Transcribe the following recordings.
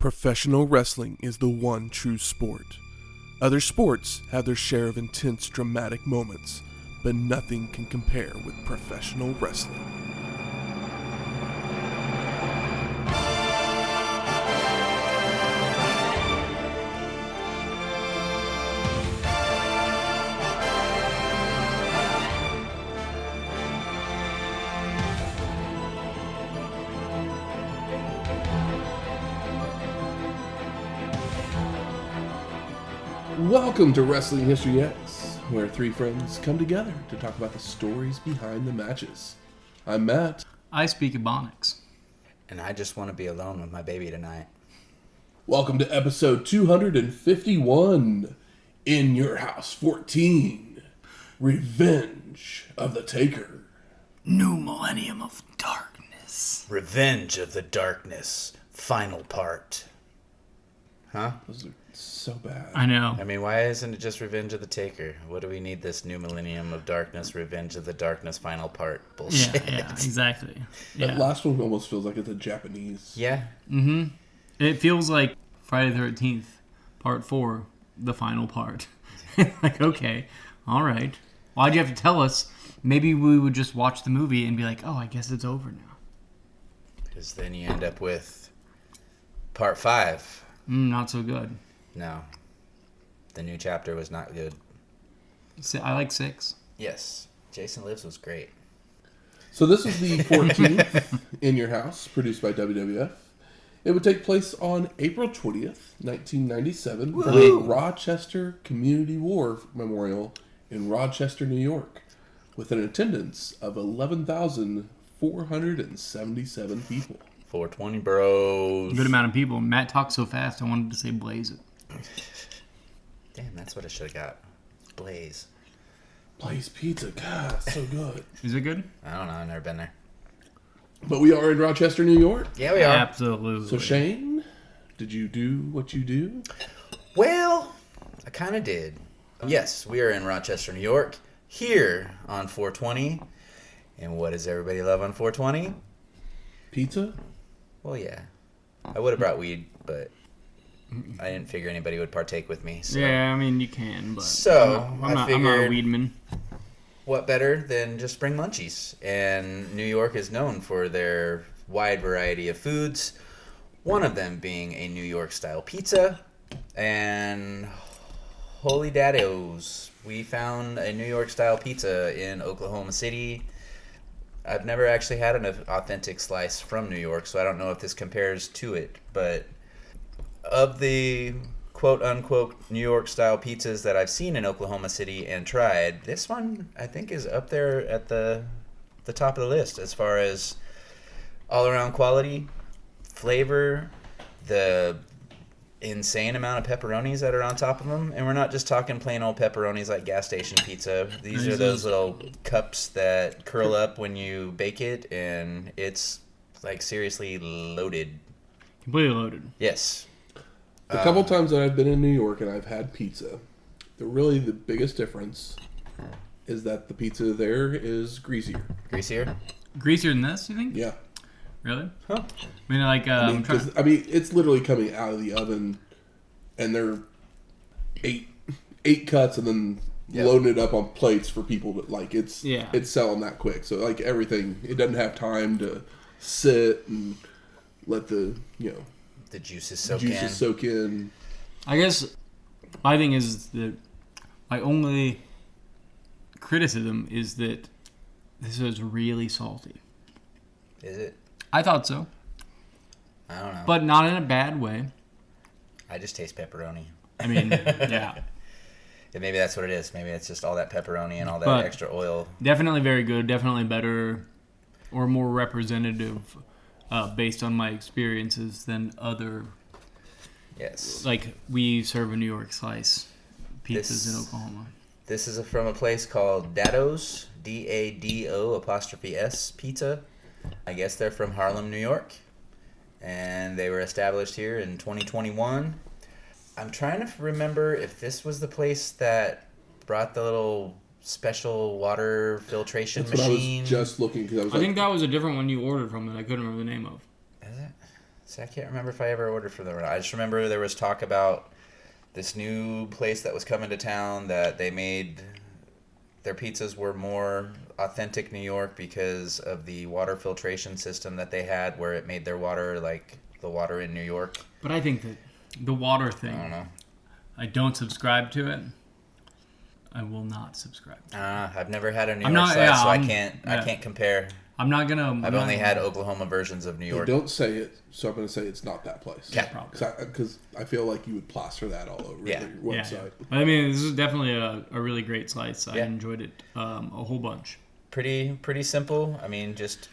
Professional wrestling is the one true sport. Other sports have their share of intense, dramatic moments, but nothing can compare with professional wrestling. Welcome to Wrestling History X, where three friends come together to talk about the stories behind the matches. I'm Matt. I speak Ebonics. And I just want to be alone with my baby tonight. Welcome to episode 251, In Your House 14, Revenge of the Taker. New Millennium of Darkness. Revenge of the Darkness, final part. Huh? Those are so bad. I know. I mean, why isn't it just Revenge of the Taker? What do we need this New Millennium of Darkness, Revenge of the Darkness, final part bullshit? Yeah, exactly. That last one almost feels like it's a Japanese. Yeah. Mm-hmm. It feels like Friday the 13th, part 4, the final part. Like, okay, all right. Why'd you have to tell us? Maybe we would just watch the movie and be like, oh, I guess it's over now. Because then you end up with part 5. Not so good. No. The new chapter was not good. I like 6. Yes. Jason Lives was great. So this is the 14th In Your House, produced by WWF. It would take place on April 20th, 1997, at the Rochester Community War Memorial in Rochester, New York, with an attendance of 11,477 people. 420 bros. Good amount of people. Matt talked so fast, I wanted to say blaze it. Damn, that's what I should have got. Blaze. Blaze Pizza, God, so good. Is it good? I don't know, I've never been there. But we are in Rochester, New York. Yeah, we are. Absolutely. So Shane, did you do what you do? Well, I kind of did. Yes, we are in Rochester, New York, here on 420. And what does everybody love on 420? Pizza? Well, yeah. I would have brought weed, but I didn't figure anybody would partake with me. So. Yeah, I mean, you can, but So, I'm not a figured, weedman. what better than just bring munchies? And New York is known for their wide variety of foods, one of them being a New York-style pizza. And holy daddos, we found a New York-style pizza in Oklahoma City. I've never actually had an authentic slice from New York, so I don't know if this compares to it. But of the quote-unquote New York-style pizzas that I've seen in Oklahoma City and tried, this one, I think, is up there at the top of the list as far as all-around quality, flavor, the insane amount of pepperonis that are on top of them. And we're not just talking plain old pepperonis like gas station pizza. These are those little cups that curl up when you bake it, and it's like seriously loaded. Completely loaded. Yes. The couple times that I've been in New York and I've had pizza, the biggest difference is that the pizza there is greasier. Greasier? Greasier than this, you think? Yeah. Really? Huh. I mean, like, it's literally coming out of the oven, and they're eight cuts, and then loading it up on plates for people to like. It's selling that quick. So like everything, it doesn't have time to sit and let the juices soak in. I guess my thing is that my only criticism is that this is really salty. Is it? I thought so. I don't know. But not in a bad way. I just taste pepperoni. I mean, yeah. And maybe that's what it is. Maybe it's just all that pepperoni and all that extra oil. Definitely very good. Definitely better or more representative based on my experiences than other. Yes. Like, we serve a New York slice pizzas in Oklahoma. This is from a place called Dado's, DADO''S Pizza. I guess they're from Harlem, New York, and they were established here in 2021. I'm trying to remember if this was the place that brought the little special water filtration machine. I was just looking because I think that was a different one you ordered from that I couldn't remember the name of. Is it? See, I can't remember if I ever ordered from them or not. I just remember there was talk about this new place that was coming to town that they made. Their pizzas were more authentic New York because of the water filtration system that they had, where it made their water like the water in New York. But I think that the water thing, I don't know. I don't subscribe to it. I will not subscribe to it. I've never had a New York slice, so I can't compare. I'm not gonna. I've only had Oklahoma versions of New York. Don't say it, so I'm going to say it's not that place. Yeah, probably. Because I feel like you would plaster that all over your website. Yeah. I mean, this is definitely a really great slice. I Yeah. enjoyed it a whole bunch. Pretty simple. I mean, just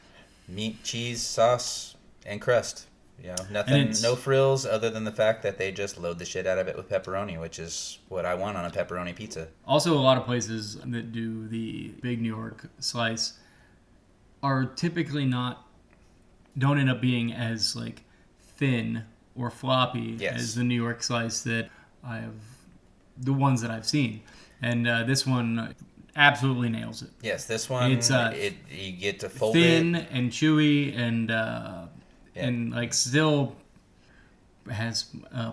meat, cheese, sauce, and crust. You know, nothing, no frills other than the fact that they just load the shit out of it with pepperoni, which is what I want on a pepperoni pizza. Also, a lot of places that do the big New York slice are typically don't end up being as like thin or floppy as the New York slice that the ones that I've seen. And this one absolutely nails it. Yes, this one, it's you get to fold thin it. and chewy and like still has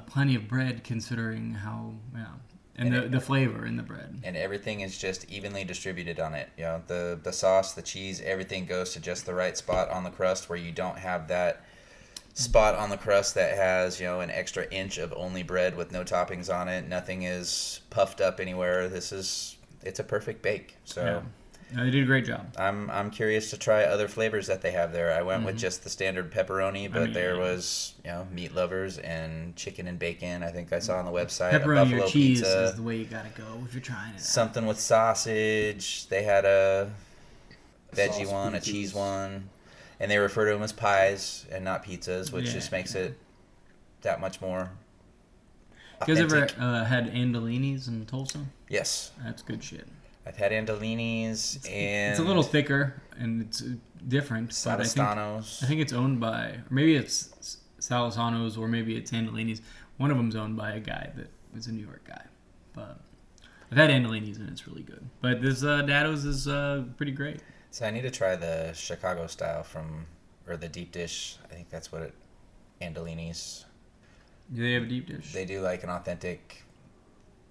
plenty of bread considering how and the flavor in the bread. And everything is just evenly distributed on it. You know, the sauce, the cheese, everything goes to just the right spot on the crust where you don't have that spot on the crust that has, you know, an extra inch of only bread with no toppings on it. Nothing is puffed up anywhere. It's a perfect bake. So yeah. No, they did a great job. I'm curious to try other flavors that they have there. I went with just the standard pepperoni, but there was, you know, meat lovers and chicken and bacon. I think I saw on the website Pepperoni a buffalo or cheese pizza. is the way you gotta go if you're trying it. Something with sausage. They had a veggie Sauce one, pizzas. a cheese one, and they refer to them as pies and not pizzas, which just makes it that much more You guys ever authentic. had Andolini's in Tulsa? Yes, That's good shit. I've had Andolini's and It's a little thicker and it's different. But I think it's owned by, or maybe it's Salisano's or maybe it's Andolini's. One of them's owned by a guy that is a New York guy. But I've had Andolini's and it's really good. But this Dado's is pretty great. So I need to try the Chicago style or the deep dish. I think that's what Andolini's. Do they have a deep dish? They do like an authentic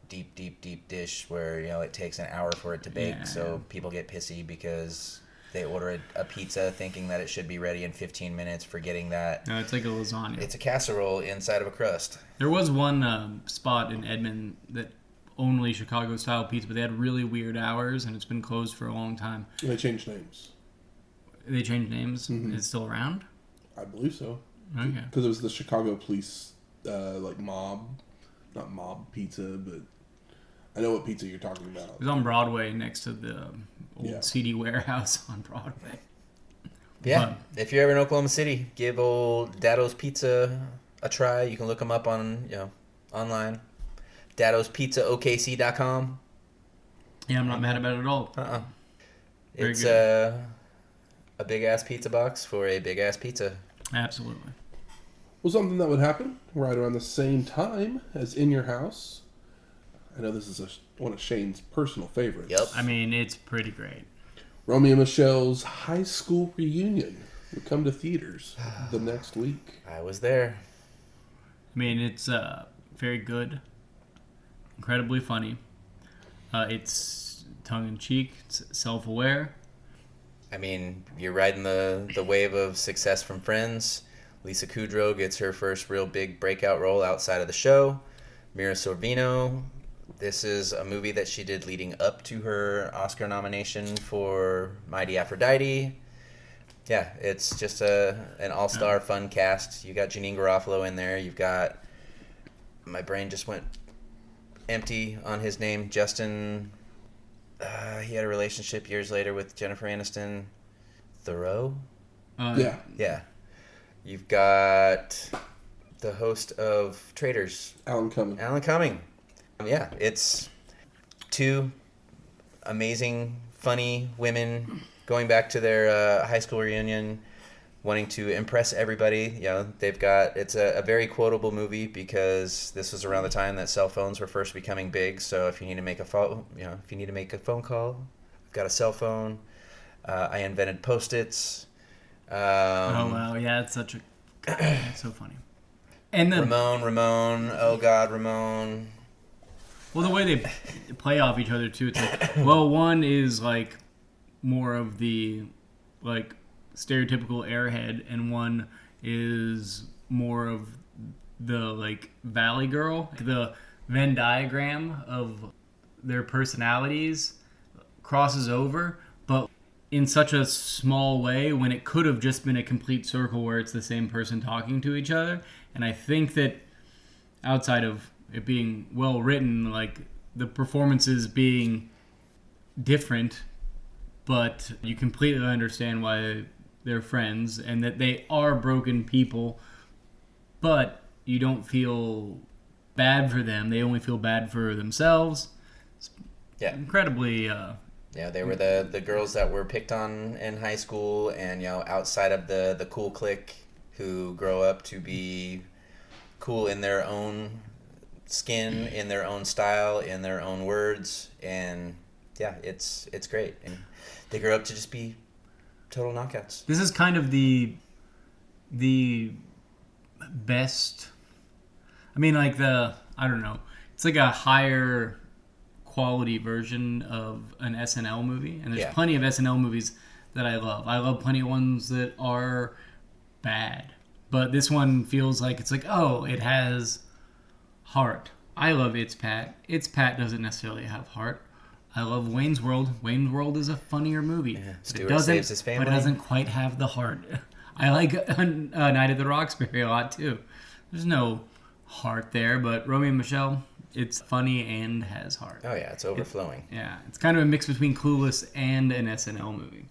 deep dish where, you know, it takes an hour for it to bake. So people get pissy because they order a pizza thinking that it should be ready in 15 minutes, forgetting that No, it's like a lasagna. it's a casserole inside of a crust. There was one spot in Edmond that only Chicago style pizza, but they had really weird hours and it's been closed for a long time. They changed names. They changed names. Mm-hmm. Is it still around? I believe so. Okay. Because it was the Chicago police, like not mob pizza, but I know what pizza you're talking about. It was on Broadway next to the old CD warehouse on Broadway. Yeah, if you're ever in Oklahoma City, give old Dado's Pizza a try. You can look them up on, you know, online. Dado'sPizzaOKC.com. Yeah, I'm not mad about it at all. Very It's good. a big ass pizza box for a big ass pizza. Absolutely. Well, something that would happen right around the same time as In Your House. I know this is one of Shane's personal favorites. Yep. I mean, it's pretty great. Romeo and Michelle's high school reunion will come to theaters the next week. I was there. I mean, it's very good, incredibly funny. It's tongue-in-cheek, it's self-aware. I mean, you're riding the wave of success from Friends. Lisa Kudrow gets her first real big breakout role outside of the show. Mira Sorvino. This is a movie that she did leading up to her Oscar nomination for Mighty Aphrodite. Yeah, it's just an all-star fun cast. You got Janine Garofalo in there. You've got, my brain just went empty on his name, Justin. He had a relationship years later with Jennifer Aniston. Thoreau? Yeah. Yeah. You've got the host of Traitors, Alan Cumming. Yeah, it's two amazing, funny women going back to their high school reunion, wanting to impress everybody. You know, it's a very quotable movie because this was around the time that cell phones were first becoming big. So if you need to make a phone, call, I've got a cell phone. I invented Post-its. Oh wow, yeah, it's such a It's so funny. And the Ramon. Oh God, Ramon. Well, the way they play off each other too, it's like, well, one is like more of the like stereotypical airhead, and one is more of the like valley girl. The Venn diagram of their personalities crosses over, but in such a small way when it could have just been a complete circle where it's the same person talking to each other. And I think that outside of it being well written, like the performances being different, but you completely understand why they're friends and that they are broken people, but you don't feel bad for them. They only feel bad for themselves. It's incredibly they were the girls that were picked on in high school, and outside of the cool clique, who grow up to be cool in their own skin, in their own style, in their own words, and it's great. And they grow up to just be total knockouts. This is kind of the best. I mean, like I don't know. It's like a higher quality version of an SNL movie, and there's plenty of SNL movies that I love. I love plenty of ones that are bad, but this one feels like it's like, oh, it has heart. I love It's Pat. It's Pat doesn't necessarily have heart. I love Wayne's World. Wayne's World is a funnier movie. Yeah, Stewart saves his family. But it doesn't quite have the heart. I like Night at the Roxbury a lot too. There's no heart there, but Romeo and Michelle, it's funny and has heart. Oh yeah, it's overflowing. It's kind of a mix between Clueless and an SNL movie.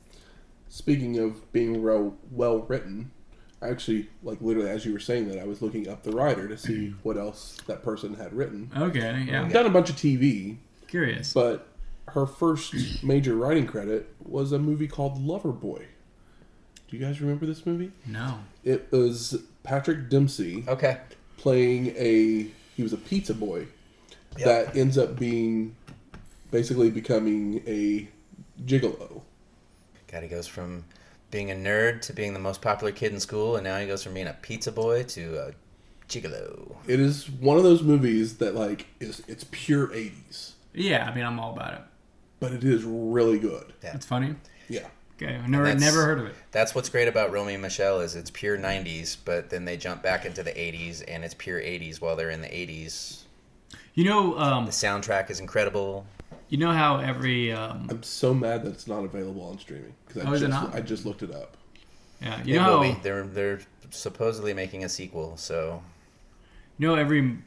Speaking of being well written, actually, like literally as you were saying that, I was looking up the writer to see what else that person had written. Okay, yeah. Done a bunch of TV. Curious. But her first major writing credit was a movie called Loverboy. Do you guys remember this movie? No. It was Patrick Dempsey. Okay. Playing he was a pizza boy that ends up basically becoming a gigolo. God, he goes from being a nerd to being the most popular kid in school, and now he goes from being a pizza boy to a gigolo. It is one of those movies that it's pure 80s. Yeah, I mean, I'm all about it. But it is really good. Yeah. It's funny? Yeah. Okay, I've never heard of it. That's what's great about Romeo and Michelle is it's pure 90s, but then they jump back into the 80s, and it's pure 80s while they're in the 80s. You know... the soundtrack is incredible. You know how every... I'm so mad that it's not available on streaming. Because I just looked it up. Yeah, you know how... They're supposedly making a sequel, so... You know,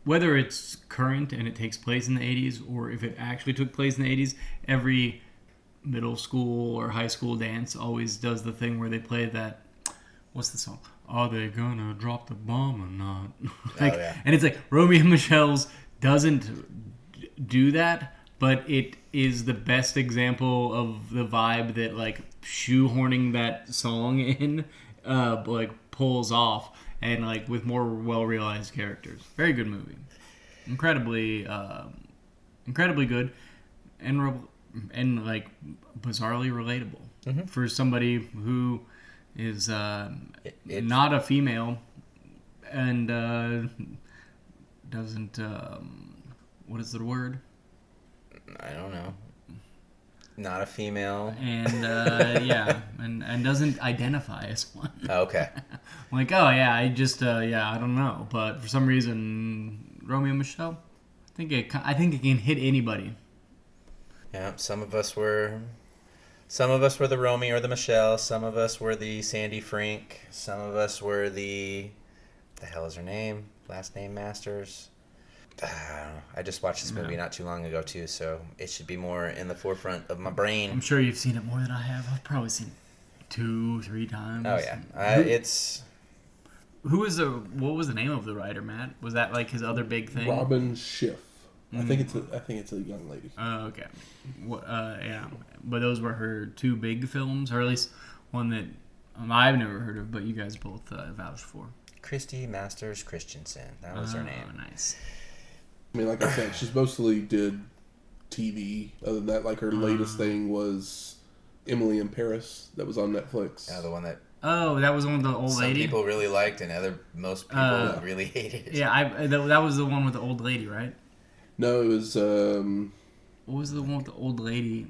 whether it's current and it takes place in the 80s, or if it actually took place in the 80s, every middle school or high school dance always does the thing where they play that... What's the song? Are they gonna drop the bomb or not? And it's like Romeo and Michelle's doesn't do that, but it is the best example of the vibe that like shoehorning that song in pulls off, and like with more well realized characters. Very good movie, incredibly good, and like bizarrely relatable for somebody who is not a female and doesn't what is the word? I don't know. Not a female. And and doesn't identify as one. Okay. Like, oh yeah, I don't know, but for some reason Romeo and Michelle, I think it can hit anybody. Yeah, some of us were the Romeo or the Michelle. Some of us were the Sandy Frank. Some of us were the hell is her name? Last name Masters. I just watched this movie not too long ago too, so it should be more in the forefront of my brain. I'm sure you've seen it more than I have. I've probably seen it 2-3 times. Oh yeah, it's. What was the name of the writer, Matt? Was that like his other big thing? Robin Schiff. I think it's a young lady. Oh, okay. Yeah, but those were her 2 big films, or at least one that I've never heard of, but you guys both vouched for. Christy Masters Christensen. That was her name. Nice. I mean, like I said, she's mostly did TV. Other than that, like her latest thing was Emily in Paris that was on Netflix. The one that Oh, that was the one with the old Some lady? people really liked, and most people really hated. Yeah, that was the one with the old lady, right? No, it was. What was the one with the old lady?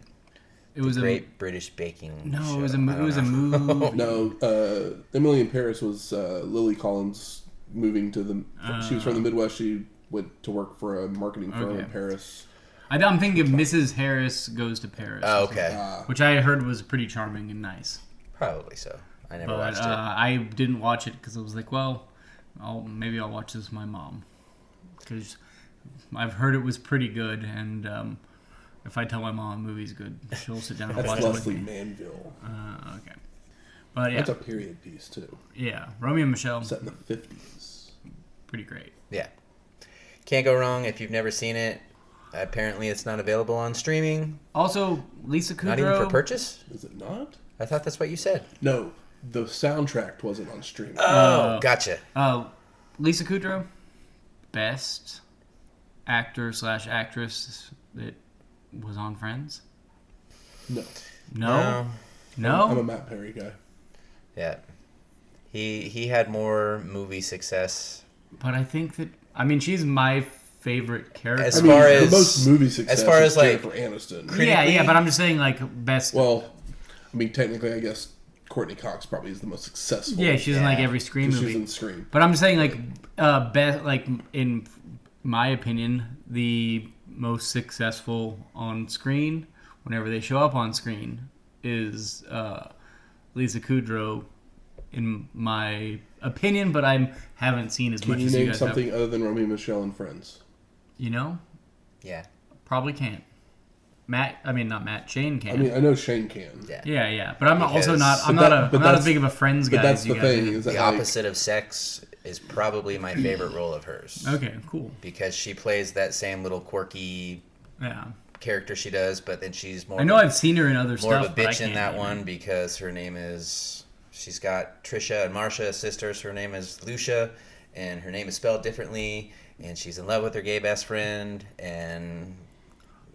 It The was Great British Baking No, Show. it was a movie. No, Emily in Paris was Lily Collins moving to the. She was from the Midwest. She went to work for a marketing firm in Paris. I'm thinking of Mrs. Harris Goes to Paris. Oh, okay. Which I heard was pretty charming and nice. Probably so. I never But watched it. I didn't watch it because I was like, well, maybe I'll watch this with my mom. Because I've heard it was pretty good, and if I tell my mom a movie's good, she'll sit down and That's watch Leslie it with me. Manville. Okay. But yeah. That's a period piece too. Yeah. Romeo and Michelle. Set in the 50s. Pretty great. Yeah. Can't go wrong if you've never seen it. Apparently, it's not available on streaming. Also, Lisa Kudrow. Not even for purchase? Is it not? I thought that's what you said. No, the soundtrack wasn't on streaming. Oh, gotcha. Lisa Kudrow, best actor/actress that was on Friends. No. No. I'm a Matt Perry guy. Yeah. He had more movie success. But I think that she's my favorite character. As far as the most movie success, as far as Jennifer Aniston. Yeah, but I'm just saying best. Well, technically, I guess Courtney Cox probably is the most successful. Yeah, she's in every Scream movie. She's in Scream. But I'm just saying best in my opinion, the most successful on screen whenever they show up on screen is Lisa Kudrow, in my opinion. But I haven't seen as much as you guys have. Can you name something other than Romeo and Michelle and Friends? Yeah. Probably can't. Not Matt. Shane can. I know Shane can. Yeah. But I'm Because- also not. I'm not as big of a Friends guy. But that's as you the guys thing. are. Is that The opposite of sex is probably my favorite role of hers. Okay, cool. Because she plays that same little quirky Yeah. character she does, but then she's more. I know I've seen her in other more stuff. of a but I bitch in can't that remember. one because her name is. She's got Trisha and Marsha as sisters. Her name is Lucia, and her name is spelled differently. And she's in love with her gay best friend, and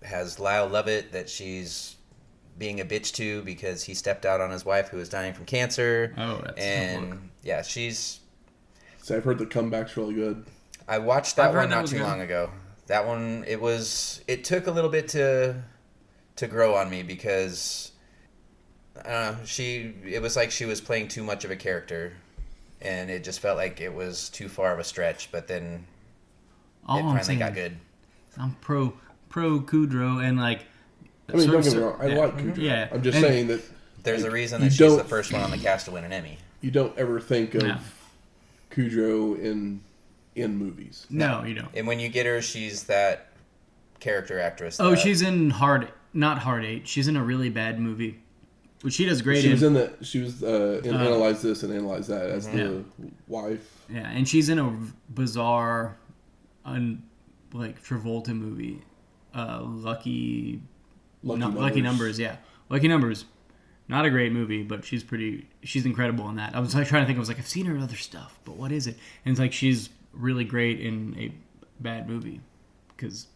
has Lyle Lovett that she's being a bitch to because he stepped out on his wife who was dying from cancer. Oh, that's and yeah, she's. So I've heard the comeback's really good. I watched I've that heard one that not was too good. long ago. That one, it took a little bit to grow on me because it was like she was playing too much of a character, and it just felt like it was too far of a stretch. But then All it I'm finally saying got is good. I'm pro Kudrow and Don't get me wrong. I like Kudrow. Yeah. I'm just And- saying that There's a reason you that she's the don't- first one on the cast to win an Emmy. you don't ever think of No. Kudrow in movies. No, you don't. And when you get her, she's that character actress. Oh, that- she's in not Hard 8. She's in a really bad movie, which she does great She in. was in Analyze This and Analyze That as the wife. Yeah, and she's in a bizarre, Travolta movie, Lucky Numbers. Yeah, Lucky Numbers. Not a great movie, but she's incredible in that. I was trying to think. I was like, I've seen her in other stuff, but what is it? And it's she's really great in a bad movie because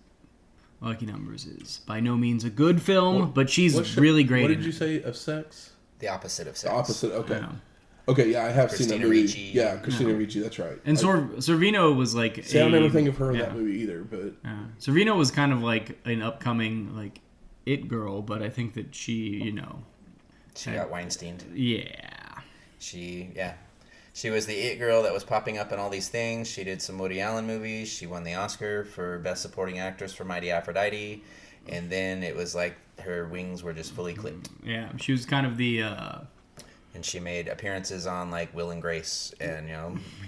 Lucky Numbers is by no means a good film, but she's really great. What did in you it. say of sex? the opposite of The sex. opposite. Okay. Yeah. Okay. Yeah, I have seen that Christina movie. Ricci. Yeah, Christina Ricci. That's right. And Sorvino was I don't ever think of her in yeah. that movie either. But Sorvino was kind of like an upcoming it girl, but I think that she She got Weinstein. yeah. She was the it girl that was popping up in all these things. She did some Woody Allen movies. She won the Oscar for Best Supporting Actress for Mighty Aphrodite. And then it was like her wings were just fully clipped. Yeah, she was kind of the And she made appearances on Will and Grace and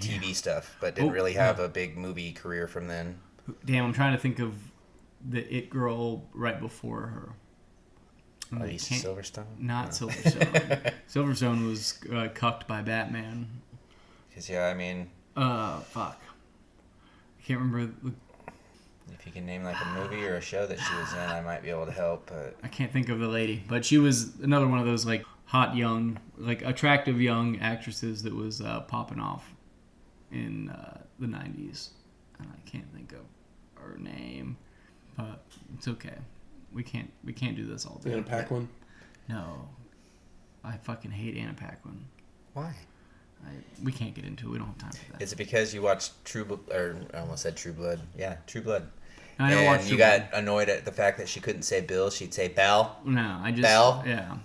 TV stuff, but didn't really have a big movie career from then. damn. I'm trying to think of the it girl right before her. Alicia Silverstone? Not Silverstone. Silverstone was cucked by Batman. Because Fuck. I can't remember. if you can name a movie or a show that she was in, I might be able to help. But I can't think of the lady, but she was another one of those hot young, attractive young actresses that was popping off in the 90s, and I can't think of her name, but it's okay. We can't do this all day. Anna Paquin. No, I fucking hate Anna Paquin. Why? We can't get into it. We don't have time for that. Is it because you watched I almost said True Blood. Yeah, True Blood. I don't watch And True you Blood. got annoyed at the fact that she couldn't say Bill, she'd say Bell? No, I just... Bell? Yeah.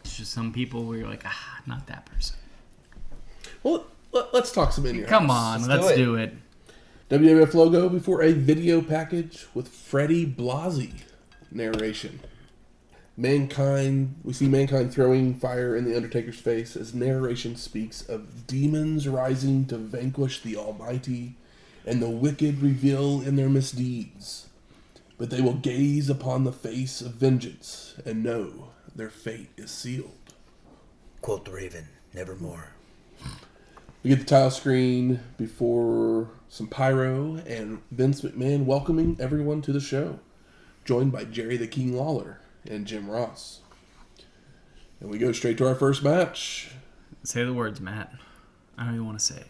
It's just some people where you're like, not that person. Well, let's talk some in your Come house. on, let's do it. WWF logo before a video package with Freddie Blassie narration. We see Mankind throwing fire in the Undertaker's face as narration speaks of demons rising to vanquish the Almighty and the wicked reveal in their misdeeds. But they will gaze upon the face of vengeance and know their fate is sealed. Quote the Raven, nevermore. We get the title screen before some pyro and Vince McMahon welcoming everyone to the show, joined by Jerry the King Lawler and Jim Ross. And we go straight to our first match. Say the words, Matt. I know you want to say it.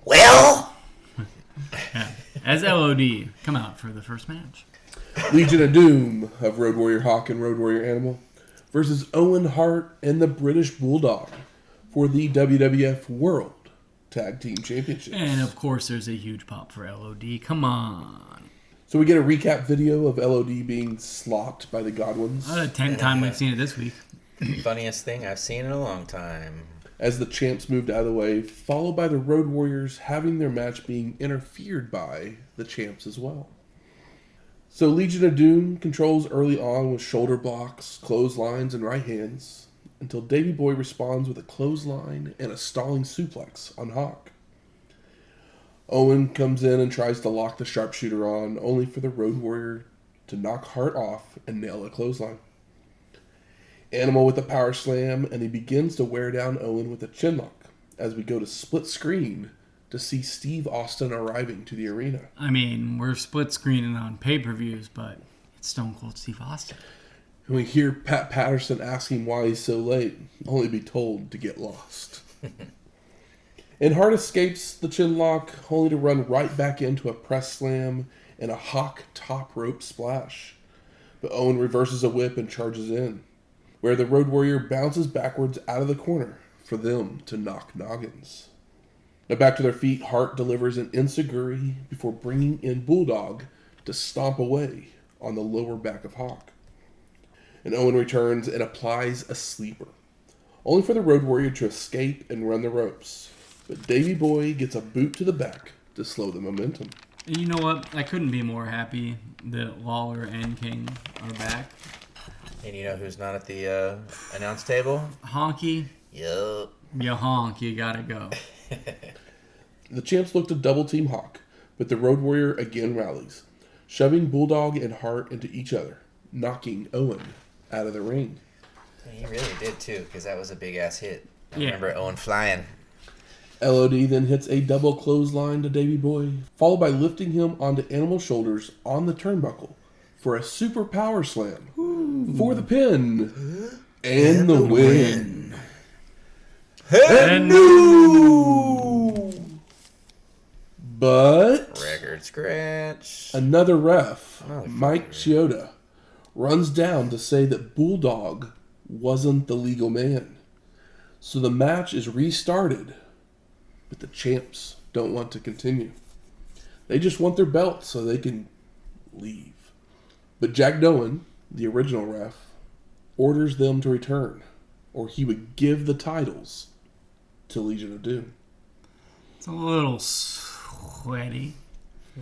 Well, Yeah. As LOD come out for the first match. Legion of Doom of Road Warrior Hawk and Road Warrior Animal versus Owen, Hart, and the British Bulldog for the WWF World Tag Team Championships. And of course, there's a huge pop for LOD. Come on. So we get a recap video of LOD being slopped by the Godwins 10th time we've seen it this week. funniest thing I've seen in a long time. as the champs moved out of the way, followed by the Road Warriors having their match being interfered by the champs as well. So Legion of Doom controls early on with shoulder blocks, clotheslines, and right hands, until Davey Boy responds with a clothesline and a stalling suplex on Hawk. Owen comes in and tries to lock the sharpshooter on, only for the Road Warrior to knock Hart off and nail a clothesline. Animal with a power slam, and he begins to wear down Owen with a chinlock, as we go to split screen to see Steve Austin arriving to the arena. I mean, we're split screening on pay-per-views, but it's Stone Cold Steve Austin. And we hear Pat Patterson asking why he's so late, only to be told to get lost. And Hart escapes the chinlock, only to run right back into a press slam and a Hawk top rope splash. But Owen reverses a whip and charges in, where the Road Warrior bounces backwards out of the corner for them to knock noggins. Now back to their feet, Hart delivers an enziguri before bringing in Bulldog to stomp away on the lower back of Hawk. And Owen returns and applies a sleeper, only for the Road Warrior to escape and run the ropes. But Davey Boy gets a boot to the back to slow the momentum. And you know what? I couldn't be more happy that Lawler and King are back. And you know who's not at the announce table? Honky, Yup. you honk, you gotta go. The champs look to double team Hawk, but the Road Warrior again rallies, shoving Bulldog and Hart into each other, knocking Owen out of the ring. He really did too, because that was a big ass hit. I Yeah. remember Owen flying. LOD then hits a double clothesline to Davey Boy, followed by lifting him onto Animal's shoulders on the turnbuckle for a super power slam for the pin and the win. And But Record scratch. another ref, Motherfucker. Mike Chioda, runs down to say that Bulldog wasn't the legal man. So the match is restarted, but the champs don't want to continue. They just want their belt so they can leave. But Jack Doan, the original ref, orders them to return, or he would give the titles to Legion of Doom. it's a little sweaty.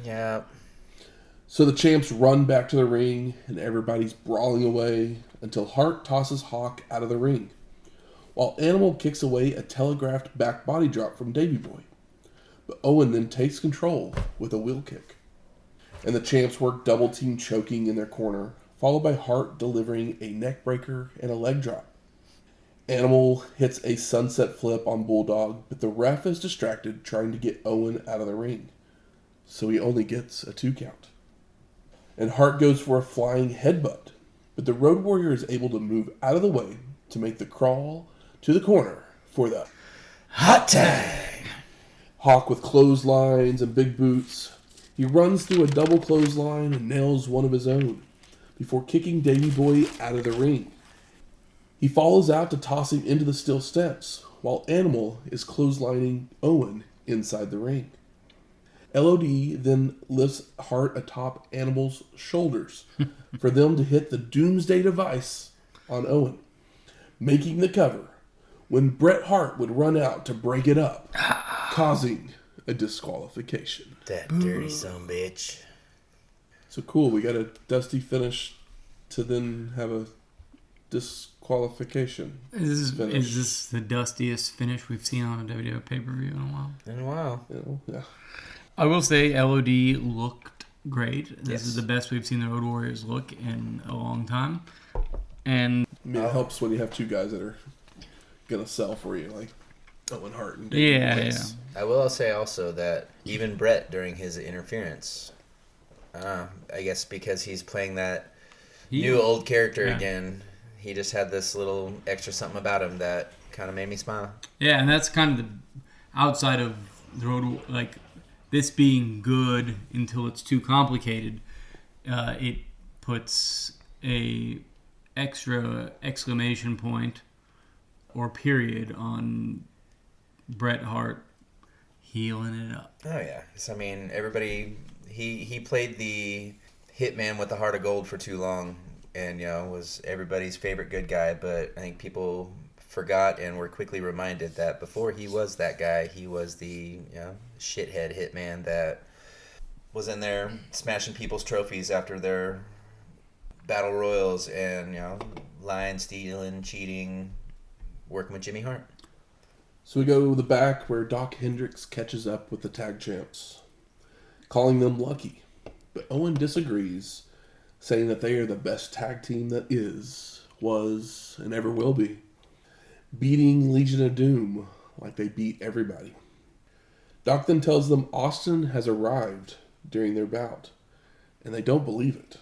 Yeah. So the champs run back to the ring, and everybody's brawling away until Hart tosses Hawk out of the ring, while Animal kicks away a telegraphed back body drop from Davey Boy. But Owen then takes control with a wheel kick. And the champs work double team choking in their corner, followed by Hart delivering a neck breaker and a leg drop. Animal hits a sunset flip on Bulldog, but the ref is distracted trying to get Owen out of the ring, so he only gets a 2 count. And Hart goes for a flying headbutt, but the Road Warrior is able to move out of the way to make the crawl to the corner for the Hot tag. Hawk with clotheslines and big boots. He runs through a double clothesline and nails one of his own before kicking Davey Boy out of the ring. He follows out to toss him into the steel steps, while Animal is clotheslining Owen inside the ring. LOD then lifts Hart atop Animal's shoulders for them to hit the Doomsday Device on Owen, making the cover when Bret Hart would run out to break it up, causing a disqualification. That dirty sumbitch. So cool, we got a dusty finish to then have a disqualification. Is this the dustiest finish we've seen on a WWE pay-per-view in a while? In a while. Yeah. I will say LOD looked great. This Yes. is the best we've seen the Road Warriors look in a long time. And I mean, it helps when you have two guys that are going to sell for you, like Owen Hart and Davey yeah. I will say also that even Bret, during his interference, I guess because he's playing that new old character again, he just had this little extra something about him that kind of made me smile. Yeah, and that's kind of the outside of the Road, like this being good until it's too complicated. It puts a extra exclamation point or period on Bret Hart healing it up. Oh yeah, so, I mean, everybody he played the Hitman with the heart of gold for too long, and was everybody's favorite good guy. But I think people forgot and were quickly reminded that before he was that guy, he was the shithead Hitman that was in there smashing people's trophies after their battle royals and lying, stealing, cheating, working with Jimmy Hart. So we go to the back where Doc Hendricks catches up with the tag champs, calling them lucky. But Owen disagrees, saying that they are the best tag team that is, was, and ever will be, beating Legion of Doom like they beat everybody. Doc then tells them Austin has arrived during their bout, and they don't believe it,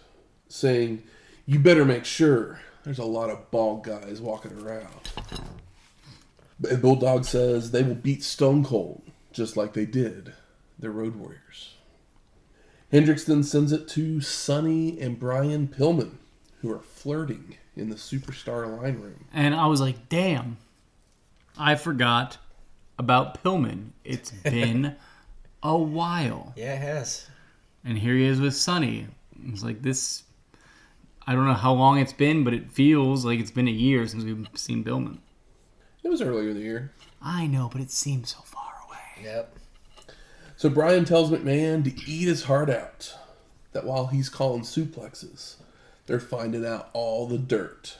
saying, "You better make sure there's a lot of bald guys walking around." And Bulldog says they will beat Stone Cold, just like they did their Road Warriors. Hendricks then sends it to Sonny and Brian Pillman, who are flirting in the Superstar line room. And I was like, damn, I forgot about Pillman. It's been a while. Yeah, it has. And here he is with Sonny. It's like this, I don't know how long it's been, but it feels like it's been a year since we've seen Pillman. It was earlier in the year. I know, but it seems so far away. Yep. So Brian tells McMahon to eat his heart out, that while he's calling suplexes, they're finding out all the dirt,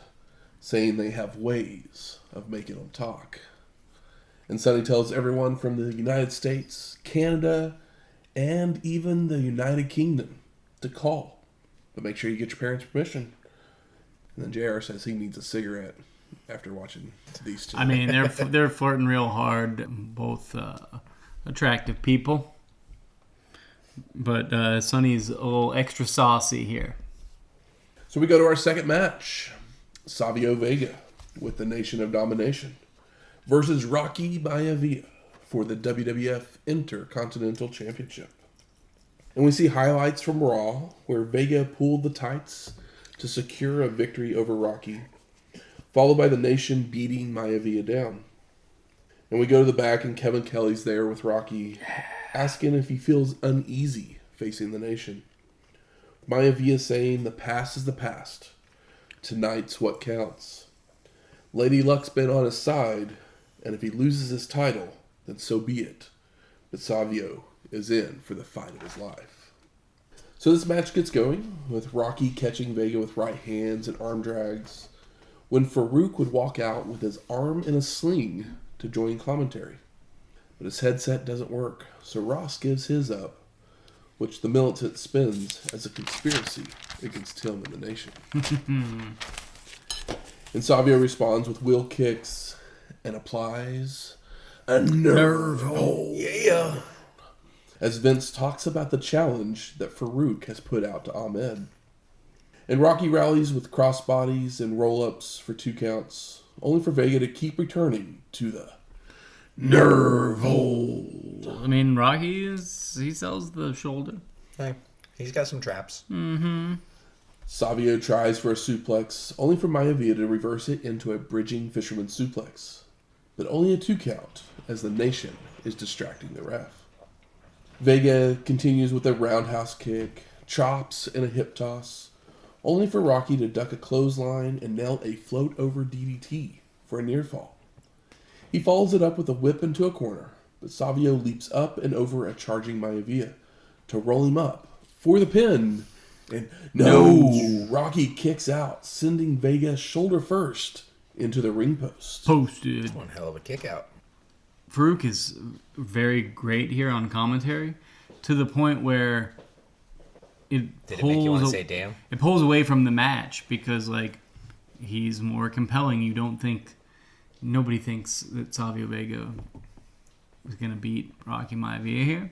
saying they have ways of making them talk. And Sonny tells everyone from the United States, Canada, and even the United Kingdom to call. But make sure you get your parents' permission. And then JR says he needs a cigarette after watching these two. I mean, they're flirting real hard, both attractive people. But Sonny's a little extra saucy here. So we go to our second match. Savio Vega with the Nation of Domination versus Rocky Maivia for the WWF Intercontinental Championship. And we see highlights from Raw where Vega pulled the tights to secure a victory over Rocky, followed by the Nation beating Maivia down. And we go to the back and Kevin Kelly's there with Rocky, asking if he feels uneasy facing the Nation. Maivia saying the past is the past. Tonight's what counts. Lady Luck's been on his side, and if he loses his title, then so be it. But Savio is in for the fight of his life. So this match gets going, with Rocky catching Vega with right hands and arm drags, when Farouk would walk out with his arm in a sling to join commentary. But his headset doesn't work, so Ross gives his up, which the militant spins as a conspiracy against him and the Nation. And Savio responds with wheel kicks and applies a nerve hold. Yeah. As Vince talks about the challenge that Farouk has put out to Ahmed. And Rocky rallies with crossbodies and roll-ups for 2 counts, only for Vega to keep returning to the nerve hold. I mean, Rocky he sells the shoulder. Hey, he's got some traps. Mm-hmm. Savio tries for a suplex, only for Maivia to reverse it into a bridging fisherman suplex. But only a 2 count, as the Nation is distracting the ref. Vega continues with a roundhouse kick, chops, and a hip toss, only for Rocky to duck a clothesline and nail a float-over DDT for a near fall. He follows it up with a whip into a corner, but Savio leaps up and over a charging Maivia to roll him up for the pin. And no! Rocky kicks out, sending Vega shoulder first into the ring post. Posted. One hell of a kick out. Farouk is very great here on commentary, to the point where Did it make you want to say damn? It pulls away from the match because, like, he's more compelling. Nobody thinks that Savio Vega was going to beat Rocky Maivia here.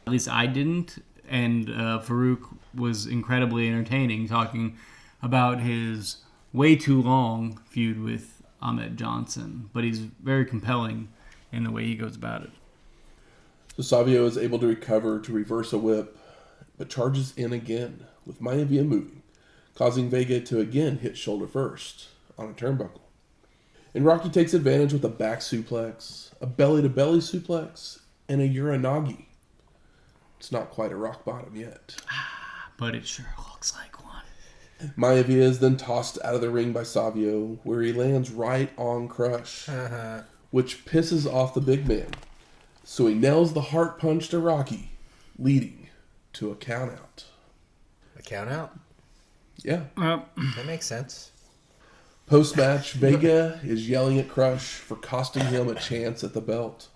At least I didn't. And Farouk was incredibly entertaining, talking about his way too long feud with Ahmed Johnson. But he's very compelling in the way he goes about it. So Savio is able to recover to reverse a whip, but charges in again, with Maivia moving, causing Vega to again hit shoulder first on a turnbuckle. And Rocky takes advantage with a back suplex, a belly-to-belly suplex, and a uranagi. It's not quite a rock bottom yet. But it sure looks like one. Maivia is then tossed out of the ring by Savio, where he lands right on Crush, which pisses off the big man. So he nails the heart punch to Rocky, leading to a countout. A count out? Yeah. That makes sense. Post-match, Vega is yelling at Crush for costing him a chance at the belt.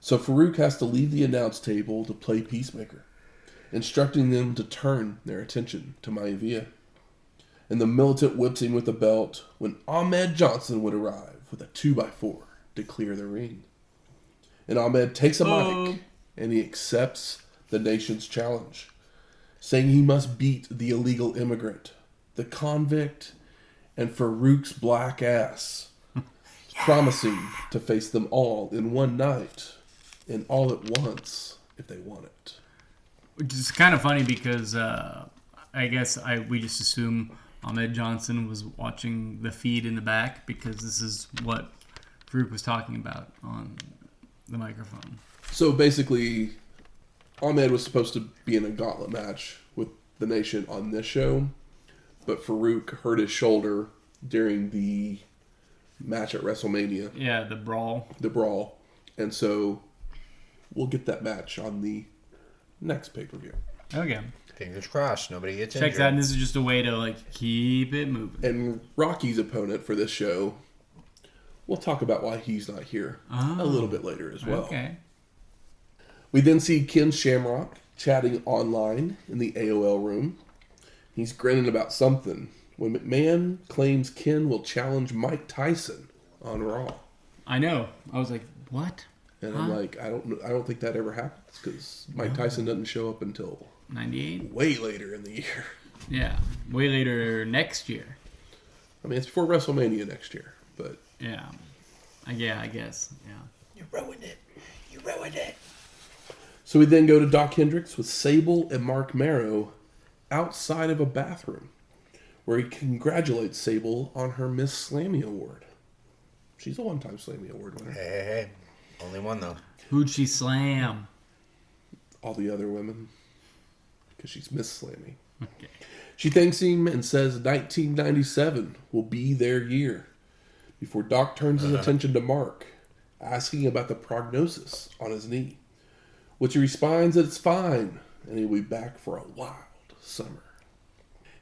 So Farouk has to leave the announce table to play Peacemaker, instructing them to turn their attention to Maivia. And the militant whips him with the belt when Ahmed Johnson would arrive with a 2x4 to clear the ring. And Ahmed takes a mic and he accepts the Nation's challenge, saying he must beat the illegal immigrant, the convict, and Farouk's black ass, promising to face them all in one night and all at once if they want it. Which is kind of funny because I guess we just assume Ahmed Johnson was watching the feed in the back because this is what Farouk was talking about on the microphone. So basically, Ahmed was supposed to be in a gauntlet match with the Nation on this show, but Farouk hurt his shoulder during the match at WrestleMania. Yeah, the brawl. And so we'll get that match on the next pay-per-view. Okay. Fingers crossed, nobody gets Check injured. that, and this is just a way to, like, keep it moving. And Rocky's opponent for this show, we'll talk about why he's not here a little bit later as well. Okay. We then see Ken Shamrock chatting online in the AOL room. He's grinning about something when McMahon claims Ken will challenge Mike Tyson on Raw. I know. I was like, what? And I'm like, I don't think that ever happens because Mike Tyson doesn't show up until 98? way later in the year. Yeah. Way later next year. I mean, it's before WrestleMania next year, but... Yeah. I guess. Yeah. You ruined it. You ruined it. So we then go to Doc Hendricks with Sable and Mark Marrow outside of a bathroom, where he congratulates Sable on her Miss Slammy Award. She's a one-time Slammy Award winner. Hey. Only one, though. Who'd she slam? All the other women, because she's Miss Slammy. Okay. She thanks him and says 1997 will be their year, before Doc turns his attention to Mark, asking about the prognosis on his knee, which he responds that it's fine, and he'll be back for a wild summer.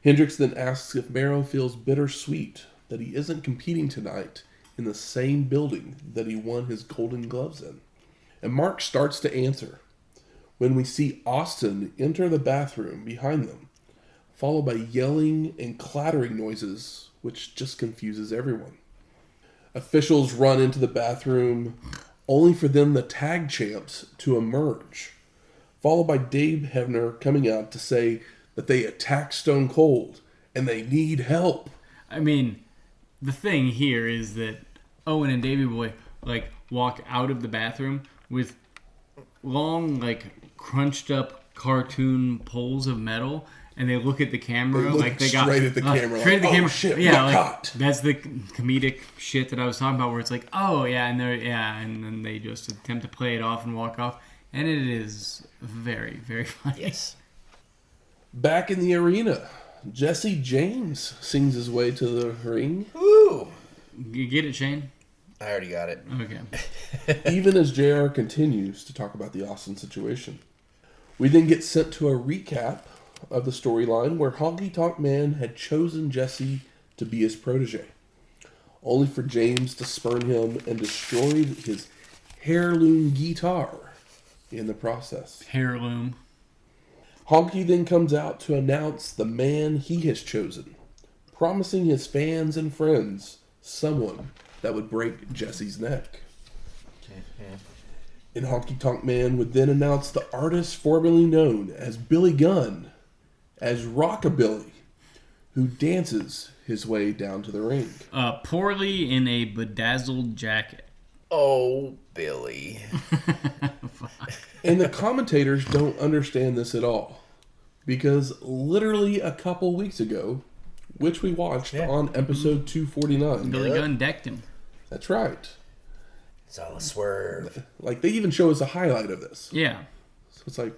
Hendricks then asks if Marrow feels bittersweet that he isn't competing tonight in the same building that he won his Golden Gloves in. And Mark starts to answer when we see Austin enter the bathroom behind them, followed by yelling and clattering noises, which just confuses everyone. Officials run into the bathroom, only for them, the tag champs, to emerge, followed by Dave Hebner coming out to say that they attacked Stone Cold and they need help. I mean, the thing here is that Owen and Davey Boy, like, walk out of the bathroom with long, like, crunched up cartoon poles of metal, and they look at the camera They look like they straight at the camera. straight at the like, camera. Oh shit, yeah, we got caught. that's the comedic shit that I was talking about, where it's like, oh yeah, and then they just attempt to play it off and walk off, and it is very, very funny. Yes. Back in the arena, Jesse James sings his way to the ring. Woo! You get it, Shane? I already got it. Okay. Even as JR continues to talk about the Austin situation. We then get sent to a recap of the storyline where Honky Tonk Man had chosen Jesse to be his protege, only for James to spurn him and destroy his heirloom guitar in the process. Heirloom. Honky then comes out to announce the man he has chosen, promising his fans and friends someone that would break Jesse's neck. And Honky Tonk Man would then announce the artist formerly known as Billy Gunn as Rockabilly, who dances his way down to the ring. Poorly in a bedazzled jacket. Oh, Billy. And the commentators don't understand this at all, because literally a couple weeks ago, which we watched on episode 249. Billy Gunn decked him. That's right. It's all a swerve. Like, they even show us a highlight of this. Yeah. So it's like,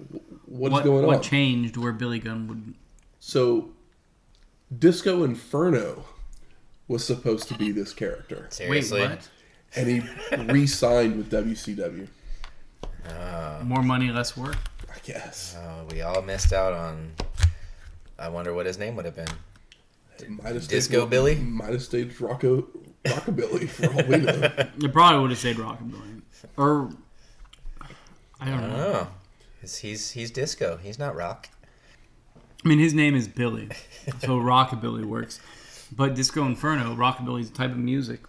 what's going on? What changed where Billy Gunn would... So, Disco Inferno was supposed to be this character. Seriously? Wait, what? And he re-signed with WCW. More money, less work? I guess. We all missed out on... I wonder what his name would have been. Might have Disco Billy? Might have stayed Rockabilly for all we know. It probably would have said Rockabilly. Or... I don't know. He's disco. He's not rock. I mean, his name is Billy, so Rockabilly works. But Disco Inferno, Rockabilly's a type of music.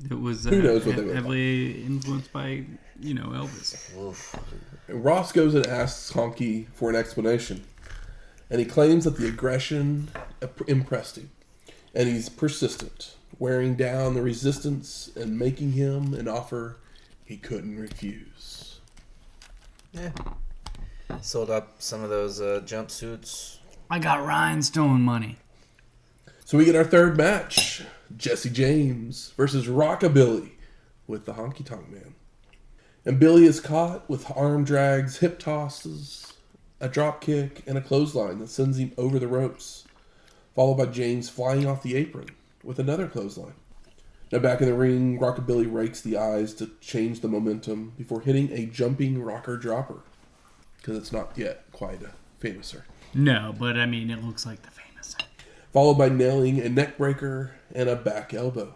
It was Who knows what they would heavily influenced by, Elvis. Oof. And Ross goes and asks Honky for an explanation. And he claims that the aggression impressed him. And he's persistent, wearing down the resistance and making him an offer he couldn't refuse. Yeah. Sold up some of those jumpsuits. I got rhinestone money. So we get our third match. Jesse James versus Rockabilly with the Honky Tonk Man. And Billy is caught with arm drags, hip tosses, a drop kick, and a clothesline that sends him over the ropes, followed by James flying off the apron with another clothesline. Now back in the ring, Rockabilly rakes the eyes to change the momentum before hitting a jumping rocker dropper, because it's not yet quite a famouser. No, but I mean, it looks like the famous. Followed by nailing a neck breaker and a back elbow.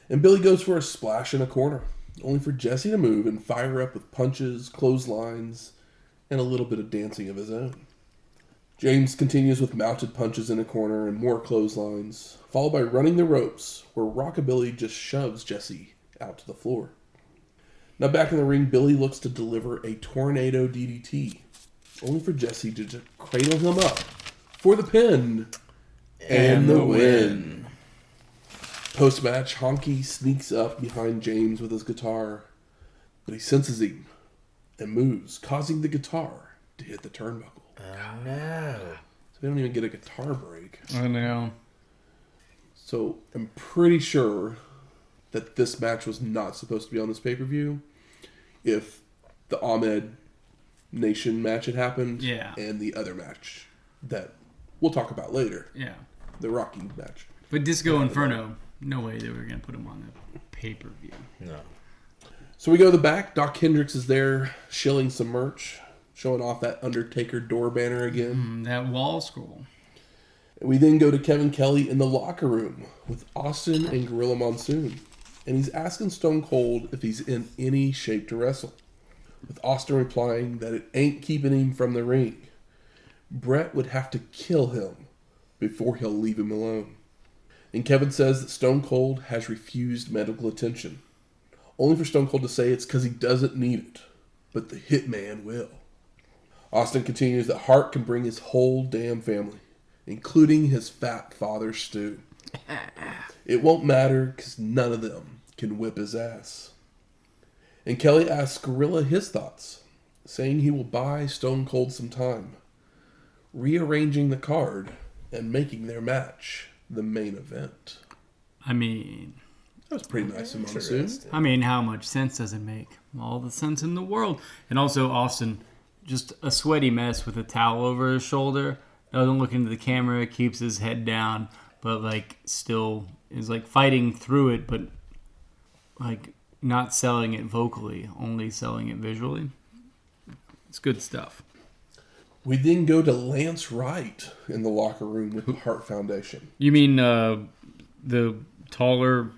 And Billy goes for a splash in a corner, only for Jesse to move and fire up with punches, clotheslines, and a little bit of dancing of his own. James continues with mounted punches in a corner and more clotheslines, followed by running the ropes, where Rockabilly just shoves Jesse out to the floor. Now back in the ring, Billy looks to deliver a tornado DDT, only for Jesse to just cradle him up for the pin and the win. Post-match, Honky sneaks up behind James with his guitar, but he senses him and moves, causing the guitar to hit the turnbuckle. Oh, no. So they don't even get a guitar break. I know. So I'm pretty sure that this match was not supposed to be on this pay-per-view. If the Ahmed Nation match had happened, and the other match that we'll talk about later, the Rocky match. But Disco Inferno, no way they were going to put him on the pay-per-view. No. So we go to the back. Doc Hendricks is there shilling some merch, showing off that Undertaker door banner again. That wall scroll. We then go to Kevin Kelly in the locker room with Austin and Gorilla Monsoon. And he's asking Stone Cold if he's in any shape to wrestle, with Austin replying that it ain't keeping him from the ring. Bret would have to kill him before he'll leave him alone. And Kevin says that Stone Cold has refused medical attention, only for Stone Cold to say it's because he doesn't need it, but the Hitman will. Austin continues that Hart can bring his whole damn family, including his fat father Stu. It won't matter because none of them can whip his ass. And Kelly asks Gorilla his thoughts, saying he will buy Stone Cold some time. rearranging the card and making their match the main event. I mean, that was pretty nice of Monsoon. I mean, how much sense does it make? All the sense in the world. And also Austin, just a sweaty mess with a towel over his shoulder. Doesn't look into the camera, keeps his head down, but like still is like fighting through it, but like not selling it vocally, only selling it visually. It's good stuff. We then go to Lance Wright in the locker room with the Hart Foundation. You mean the taller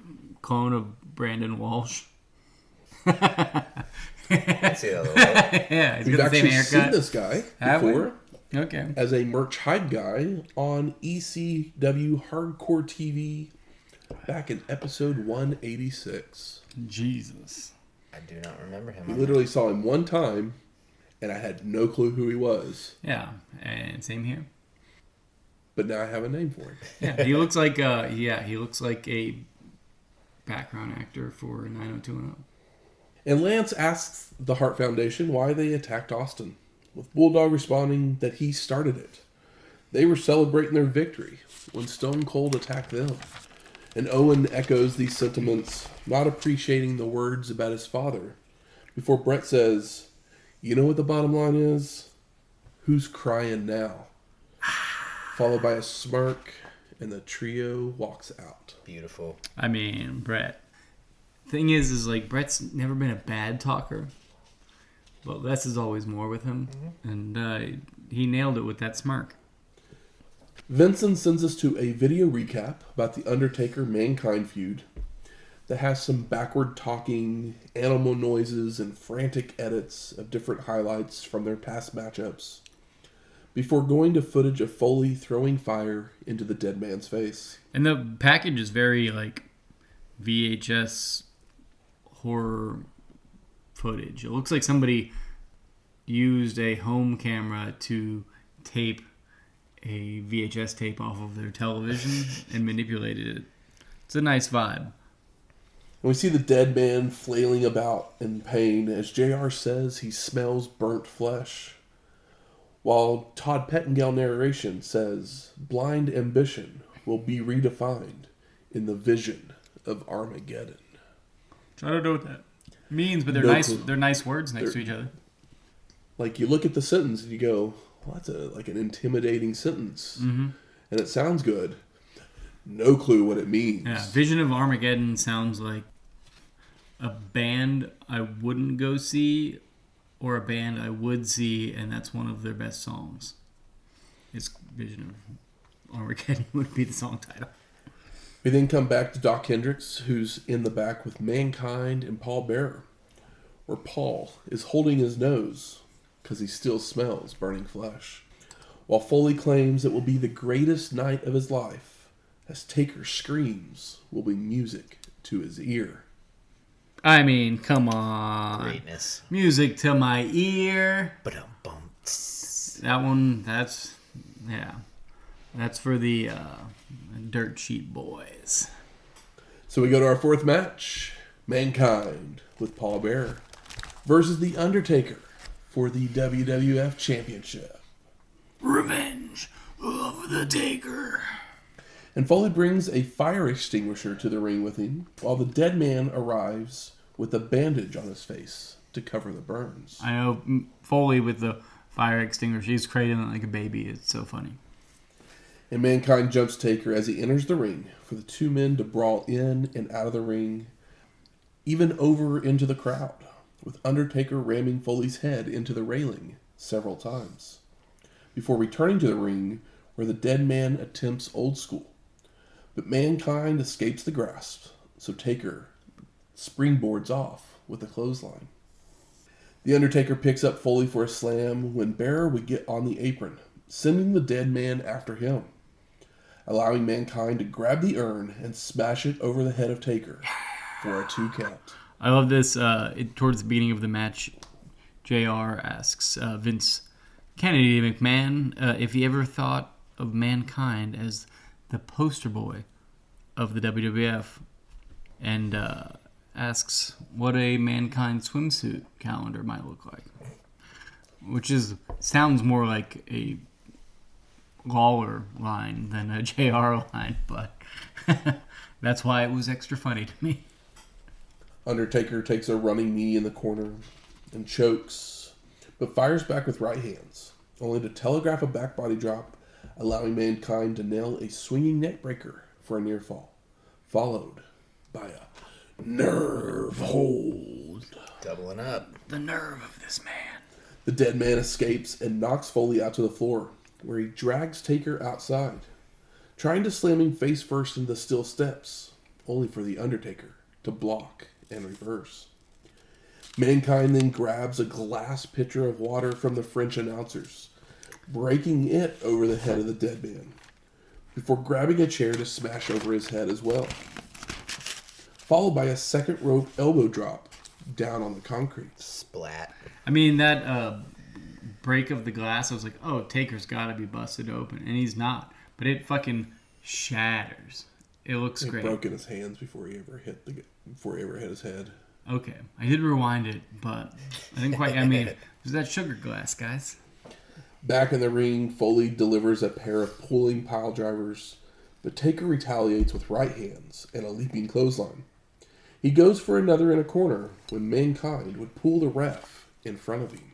clone of Brandon Walsh? I see that a little bit. Yeah, he's We've got the same actually haircut. seen this guy before Okay. as a merch hype guy on ECW Hardcore TV back in episode 186. Jesus. I do not remember him. We literally saw him one time, and I had no clue who he was. Yeah, and same here. But now I have a name for him. Yeah, he looks like he looks like a background actor for 90210. And Lance asks the Hart Foundation why they attacked Austin, with Bulldog responding that he started it. They were celebrating their victory when Stone Cold attacked them. And Owen echoes these sentiments, not appreciating the words about his father, before Bret says, "You know what the bottom line is? Who's crying now?" Followed by a smirk, and the trio walks out. Beautiful. I mean, Bret. Thing is like Bret's never been a bad talker, but less is always more with him, and he nailed it with that smirk. Vincent sends us to a video recap about the Undertaker-Mankind feud that has some backward talking, animal noises, and frantic edits of different highlights from their past matchups, before going to footage of Foley throwing fire into the dead man's face. And the package is very like VHS horror footage. It looks like somebody used a home camera to tape a VHS tape off of their television and manipulated it. It's a nice vibe. And we see the dead man flailing about in pain as JR says he smells burnt flesh, while Todd Pettengill narration says blind ambition will be redefined in the vision of Armageddon. I don't know what that means, but they're No nice. clue. They're nice words next to each other. Like, you look at the sentence and you go, well, that's like an intimidating sentence. Mm-hmm. And it sounds good. No clue what it means. Yeah, Vision of Armageddon sounds like a band I wouldn't go see or a band I would see, and that's one of their best songs. It's Vision of Armageddon would be the song title. We then come back to Doc Hendricks, who's in the back with Mankind and Paul Bearer, where Paul is holding his nose because he still smells burning flesh, while Foley claims it will be the greatest night of his life, as Taker screams will be music to his ear. I mean, come on. Greatness. Music to my ear. Ba-dum-bum. That one, that's for the Dirt Sheet Boys. So we go to our fourth match, Mankind with Paul Bearer versus The Undertaker for the WWF Championship. Revenge of the Taker. And Foley brings a fire extinguisher to the ring with him, while the dead man arrives with a bandage on his face to cover the burns. I know Foley with the fire extinguisher. He's cradling it like a baby. It's so funny. And Mankind jumps Taker as he enters the ring for the two men to brawl in and out of the ring, even over into the crowd, with Undertaker ramming Foley's head into the railing several times, before returning to the ring where the dead man attempts old school. But Mankind escapes the grasp, so Taker springboards off with a clothesline. The Undertaker picks up Foley for a slam when Bearer would get on the apron, sending the dead man after him, allowing Mankind to grab the urn and smash it over the head of Taker for a 2 count. I love this. Towards the beginning of the match, JR asks Vince Kennedy McMahon if he ever thought of Mankind as the poster boy of the WWF, and asks what a Mankind swimsuit calendar might look like, which sounds more like a Lawler line than a JR line, but that's why it was extra funny to me. Undertaker takes a running knee in the corner and chokes, but fires back with right hands, only to telegraph a back body drop, allowing Mankind to nail a swinging neck breaker for a near fall, followed by a nerve hold. Doubling up. The nerve of this man. The dead man escapes and knocks Foley out to the floor, where he drags Taker outside, trying to slam him face first into the steel steps, only for the Undertaker to block and reverse. Mankind then grabs a glass pitcher of water from the French announcers, breaking it over the head of the dead man, before grabbing a chair to smash over his head as well, followed by a second rope elbow drop down on the concrete. Splat. I mean, that break of the glass, I was like, oh, Taker's got to be busted open, and he's not. But it fucking shatters. It looks great. It broke in his hands before he ever hit his head. Okay, I did rewind it, but I didn't quite. I mean, it was that sugar glass, guys. Back in the ring, Foley delivers a pair of pulling pile drivers, but Taker retaliates with right hands and a leaping clothesline. He goes for another in a corner when Mankind would pull the ref in front of him.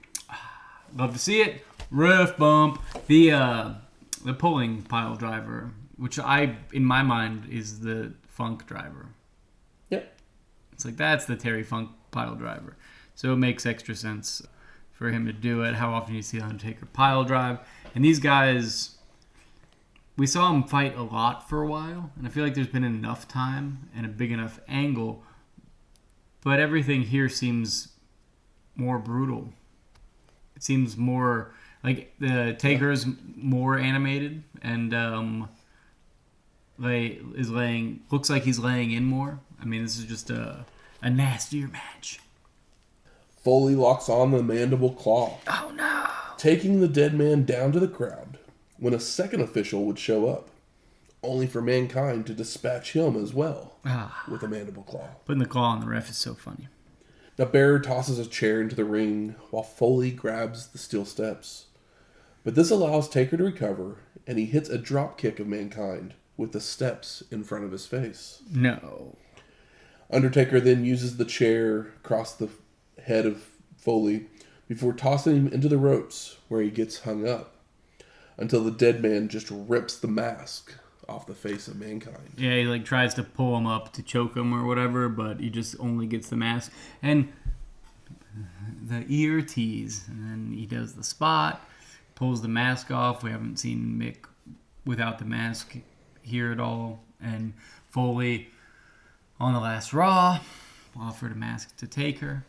Love to see it. Ref bump. The pulling pile driver, which in my mind, is the Funk driver. Yep. It's like, that's the Terry Funk pile driver. So it makes extra sense for him to do it. How often you see Undertaker pile drive. And these guys, we saw them fight a lot for a while. And I feel like there's been enough time and a big enough angle. But everything here seems more brutal. It seems more like the Taker's more animated and looks like he's laying in more. I mean, this is just a nastier match. Foley locks on the mandible claw. Oh no! Taking the dead man down to the crowd when a second official would show up, only for Mankind to dispatch him as well with a mandible claw. Putting the claw on the ref is so funny. The bearer tosses a chair into the ring while Foley grabs the steel steps. But this allows Taker to recover, and he hits a drop kick of Mankind with the steps in front of his face. No. Undertaker then uses the chair across the head of Foley before tossing him into the ropes, where he gets hung up, until the dead man just rips the mask off the face of Mankind. Yeah, he tries to pull him up to choke him or whatever, but he just only gets the mask. And the ear tease. And then he does the spot, pulls the mask off. We haven't seen Mick without the mask here at all. And Foley, on the last Raw, offered a mask to Taker.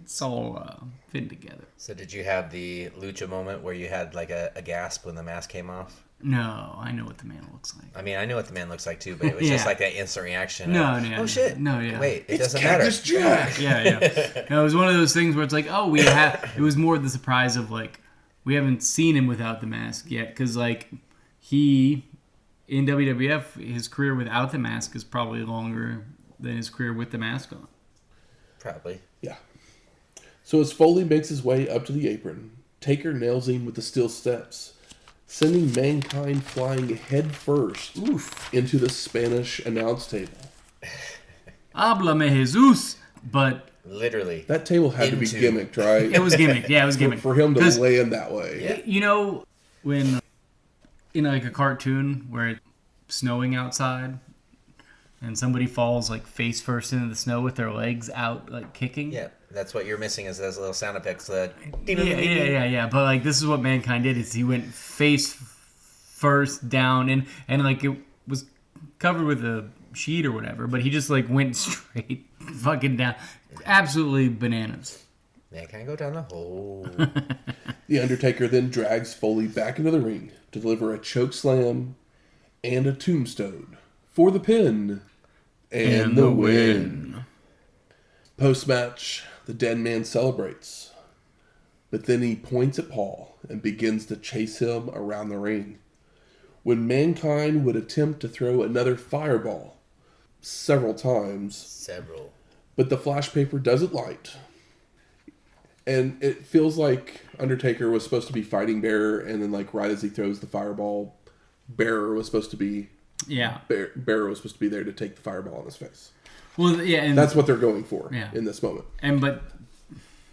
It's all fitting together. So did you have the Lucha moment where you had a gasp when the mask came off? No, I know what the man looks like. I mean, I know what the man looks like too, but it was just like that instant reaction. Oh shit! No, yeah. Wait, it doesn't Cactus matter. Jack. Yeah. No, it was one of those things where it's like, oh, it was more the surprise of we haven't seen him without the mask yet, because he in WWF, his career without the mask is probably longer than his career with the mask on. Probably. Yeah. So as Foley makes his way up to the apron, Taker nails him with the steel steps, sending Mankind flying head first into the Spanish announce table. Háblame Jesus! But literally. That table had to be gimmicked, right? It was gimmicked. Yeah, it was gimmicked. For him to land that way. Yeah. You know, when in a cartoon where it's snowing outside and somebody falls face first into the snow with their legs out, kicking. Yeah, that's what you're missing is those little sound effects. Yeah. But this is what Mankind did: is he went face first down, and it was covered with a sheet or whatever, but he just went straight fucking down, absolutely bananas. Mankind go down the hole. The Undertaker then drags Foley back into the ring to deliver a choke slam and a tombstone for the pin and the win. Post-match, the dead man celebrates, but then he points at Paul and begins to chase him around the ring, when Mankind would attempt to throw another fireball several times. Several. But the flash paper doesn't light, And it feels like Undertaker was supposed to be fighting Bearer, and then like right as he throws the fireball, Bearer was supposed to be Bearer was supposed to be there to take the fireball on his face. Well, yeah, and that's what they're going for in this moment.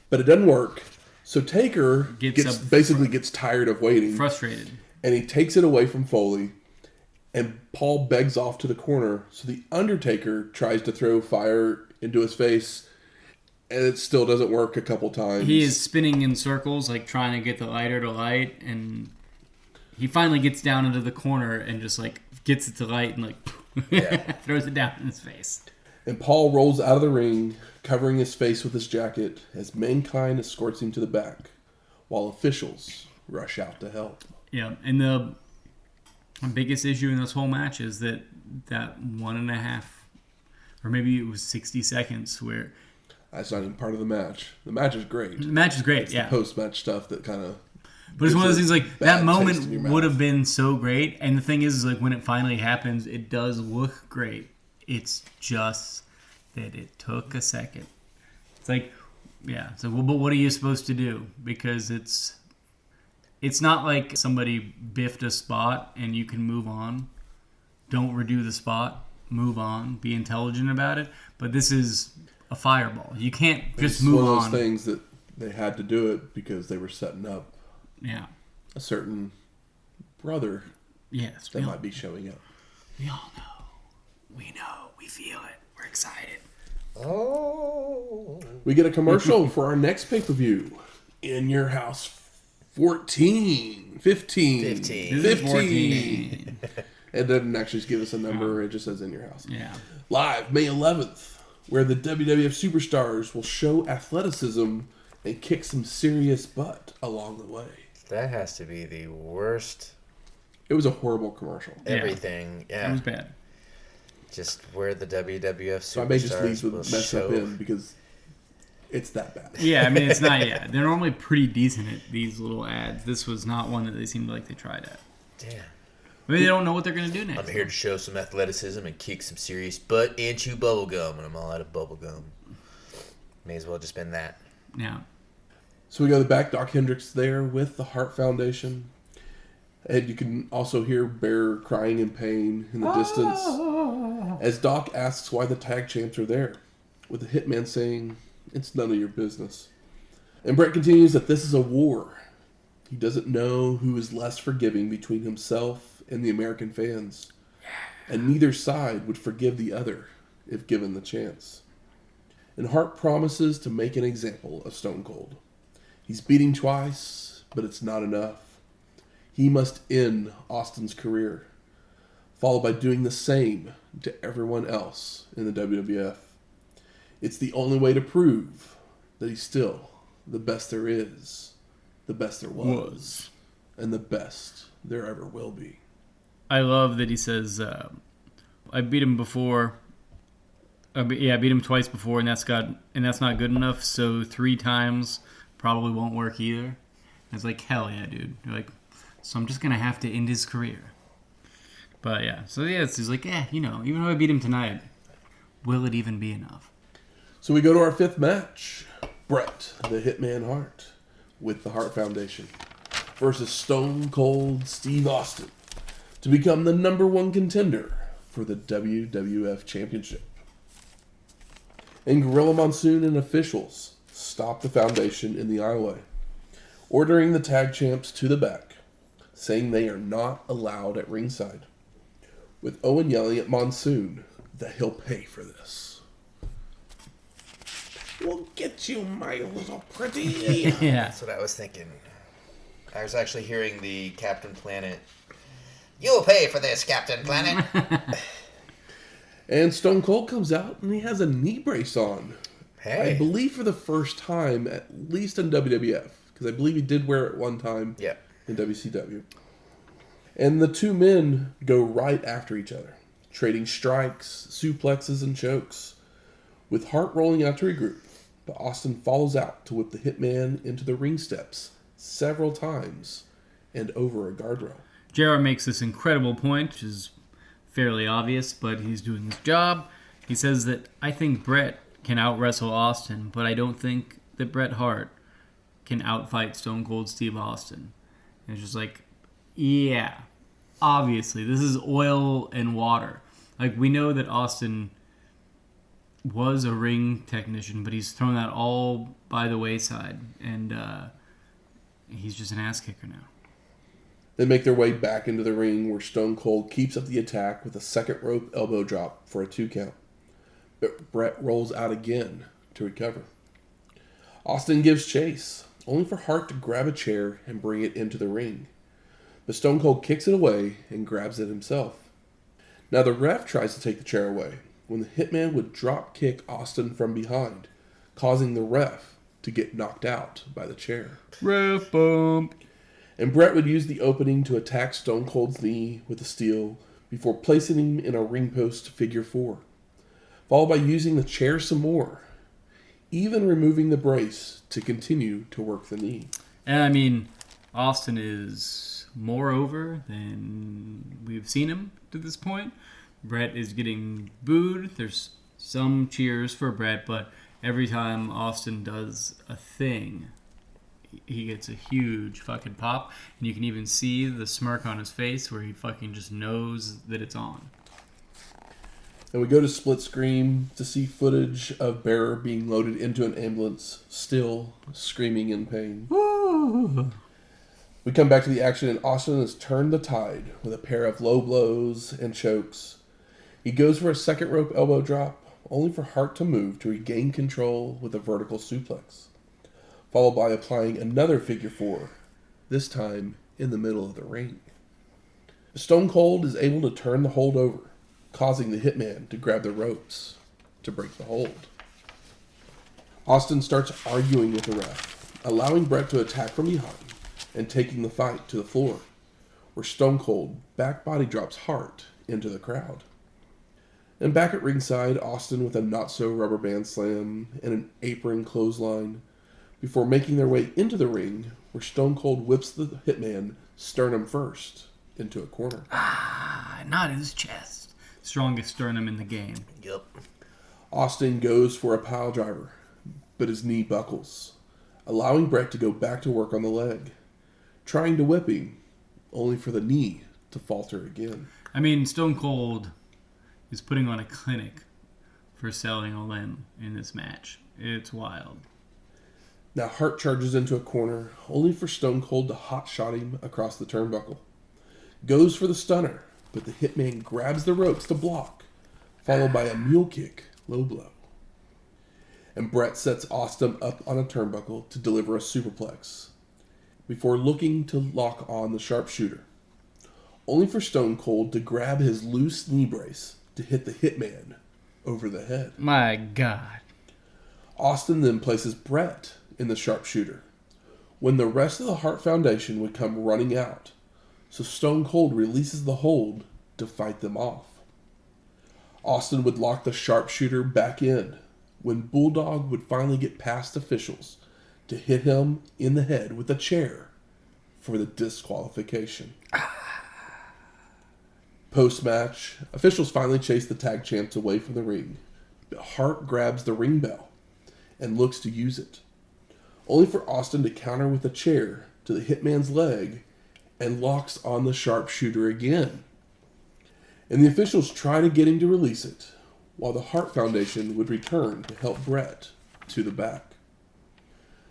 But it doesn't work. So Taker gets tired of waiting, frustrated, and he takes it away from Foley. And Paul begs off to the corner. So the Undertaker tries to throw fire into his face, and it still doesn't work a couple times. He is spinning in circles, like trying to get the lighter to light, and he finally gets down into the corner and just like gets it to light and like throws it down in his face. And Paul rolls out of the ring, covering his face with his jacket, as Mankind escorts him to the back, while officials rush out to help. Yeah, and the biggest issue in this whole match is that 1.5, or maybe it was 60 seconds where... That's not even part of the match. The match is great. The match is great, it's the post-match stuff that kind of... But it's one of those things like, that moment would have been so great, and the thing is like when it finally happens, it does look great. It's just that it took a second. It's like, so but what are you supposed to do? Because it's not like somebody biffed a spot and you can move on. Don't redo the spot. Move on. Be intelligent about it. But this is a fireball. You can't just move on. It's one of those things that they had to do it because they were setting up a certain brother that might be showing up. We all know. We know. We feel it. We're excited. Oh. We get a commercial for our next pay-per-view. In Your House 15. It doesn't actually give us a number. It just says In Your House. Yeah. Live May 11th, where the WWF superstars will show athleticism and kick some serious butt along the way. That has to be the worst. It was a horrible commercial. Everything. Yeah. It was bad. Just where the WWF superstars so I may just leave with mess up in because it's that bad. Yeah, I mean, it's not, they're normally pretty decent at these little ads. This was not one that they seemed like they tried at. Damn. Maybe they don't know what they're going to do next. I'm here to show some athleticism and kick some serious butt and chew bubblegum, and I'm all out of bubblegum. May as well just been that. Yeah. So we go to the back. Doc Hendricks there with the Hart Foundation. And you can also hear Bear crying in pain in the distance as Doc asks why the tag champs are there, with the Hitman saying, "It's none of your business." And Bret continues that this is a war. He doesn't know who is less forgiving between himself and the American fans. And neither side would forgive the other if given the chance. And Hart promises to make an example of Stone Cold. He's beating twice, but it's not enough. He must end Austin's career, followed by doing the same to everyone else in the WWF. It's the only way to prove that he's still the best there is, the best there was, and the best there ever will be. I love that he says, I beat him before. I beat him twice before, and that's not good enough, so 3 times probably won't work either. And it's like, hell yeah, dude. You're like, so I'm just going to have to end his career. But yeah, so yeah, it's like, even though I beat him tonight, will it even be enough? So we go to our 5th match. Bret, the Hitman Hart, with the Hart Foundation, versus Stone Cold Steve Austin, to become the #1 contender for the WWF Championship. And Gorilla Monsoon and officials stop the Foundation in the aisleway, ordering the tag champs to the back, saying they are not allowed at ringside, with Owen yelling at Monsoon that he'll pay for this. "We'll get you, my little pretty." Yeah. That's what I was thinking. I was actually hearing the Captain Planet, "You'll pay for this, Captain Planet." And Stone Cold comes out and he has a knee brace on. Hey. I believe for the first time, at least in WWF, because I believe he did wear it one time in WCW. And the two men go right after each other, trading strikes, suplexes, and chokes, with Hart rolling out to regroup, but Austin follows out to whip the Hitman into the ring steps several times and over a guardrail. JR makes this incredible point, which is fairly obvious, but he's doing his job. He says that, "I think Bret can out-wrestle Austin, but I don't think that Bret Hart can outfight Stone Cold Steve Austin. And it's just like, yeah, obviously, this is oil and water. Like, we know that Austin was a ring technician, but he's thrown that all by the wayside. And he's just an ass kicker now. They make their way back into the ring where Stone Cold keeps up the attack with a second rope elbow drop for a 2 count. But Bret rolls out again to recover. Austin gives chase, only for Hart to grab a chair and bring it into the ring. But Stone Cold kicks it away and grabs it himself. Now the ref tries to take the chair away when the Hitman would drop kick Austin from behind, causing the ref to get knocked out by the chair. Ref bump. And Bret would use the opening to attack Stone Cold's knee with a steel before placing him in a ring post figure 4, followed by using the chair some more, even removing the brace to continue to work the knee. And I mean, Austin is more over than we've seen him to this point. Bret is getting booed. There's some cheers for Bret, but every time Austin does a thing, he gets a huge fucking pop. And you can even see the smirk on his face where he fucking just knows that it's on. And we go to split screen to see footage of Bearer being loaded into an ambulance, still screaming in pain. Woo. We come back to the action, and Austin has turned the tide with a pair of low blows and chokes. He goes for a second rope elbow drop, only for Hart to move to regain control with a vertical suplex, followed by applying another figure 4, this time in the middle of the ring. Stone Cold is able to turn the hold over, causing the Hitman to grab the ropes to break the hold. Austin starts arguing with the ref, allowing Bret to attack from behind and taking the fight to the floor, where Stone Cold back body drops Hart into the crowd. And back at ringside, Austin with a not-so-rubber band slam and an apron clothesline before making their way into the ring, where Stone Cold whips the Hitman sternum first into a corner. Not his chest. Strongest sternum in the game. Yep. Austin goes for a pile driver, but his knee buckles, allowing Bret to go back to work on the leg, trying to whip him, only for the knee to falter again. I mean, Stone Cold is putting on a clinic for selling a limb in this match. It's wild. Now Hart charges into a corner, only for Stone Cold to hotshot him across the turnbuckle. Goes for the stunner, but the Hitman grabs the ropes to block, followed by a mule kick, low blow. And Bret sets Austin up on a turnbuckle to deliver a superplex, before looking to lock on the sharpshooter, only for Stone Cold to grab his loose knee brace to hit the Hitman over the head. My God. Austin then places Bret in the sharpshooter, when the rest of the Hart Foundation would come running out, so Stone Cold releases the hold to fight them off. Austin would lock the sharpshooter back in, when Bulldog would finally get past officials to hit him in the head with a chair for the disqualification. Post-match, officials finally chase the tag champs away from the ring, but Hart grabs the ring bell and looks to use it, only for Austin to counter with a chair to the Hitman's leg and locks on the sharpshooter again. And the officials try to get him to release it, while the Hart Foundation would return to help Bret to the back.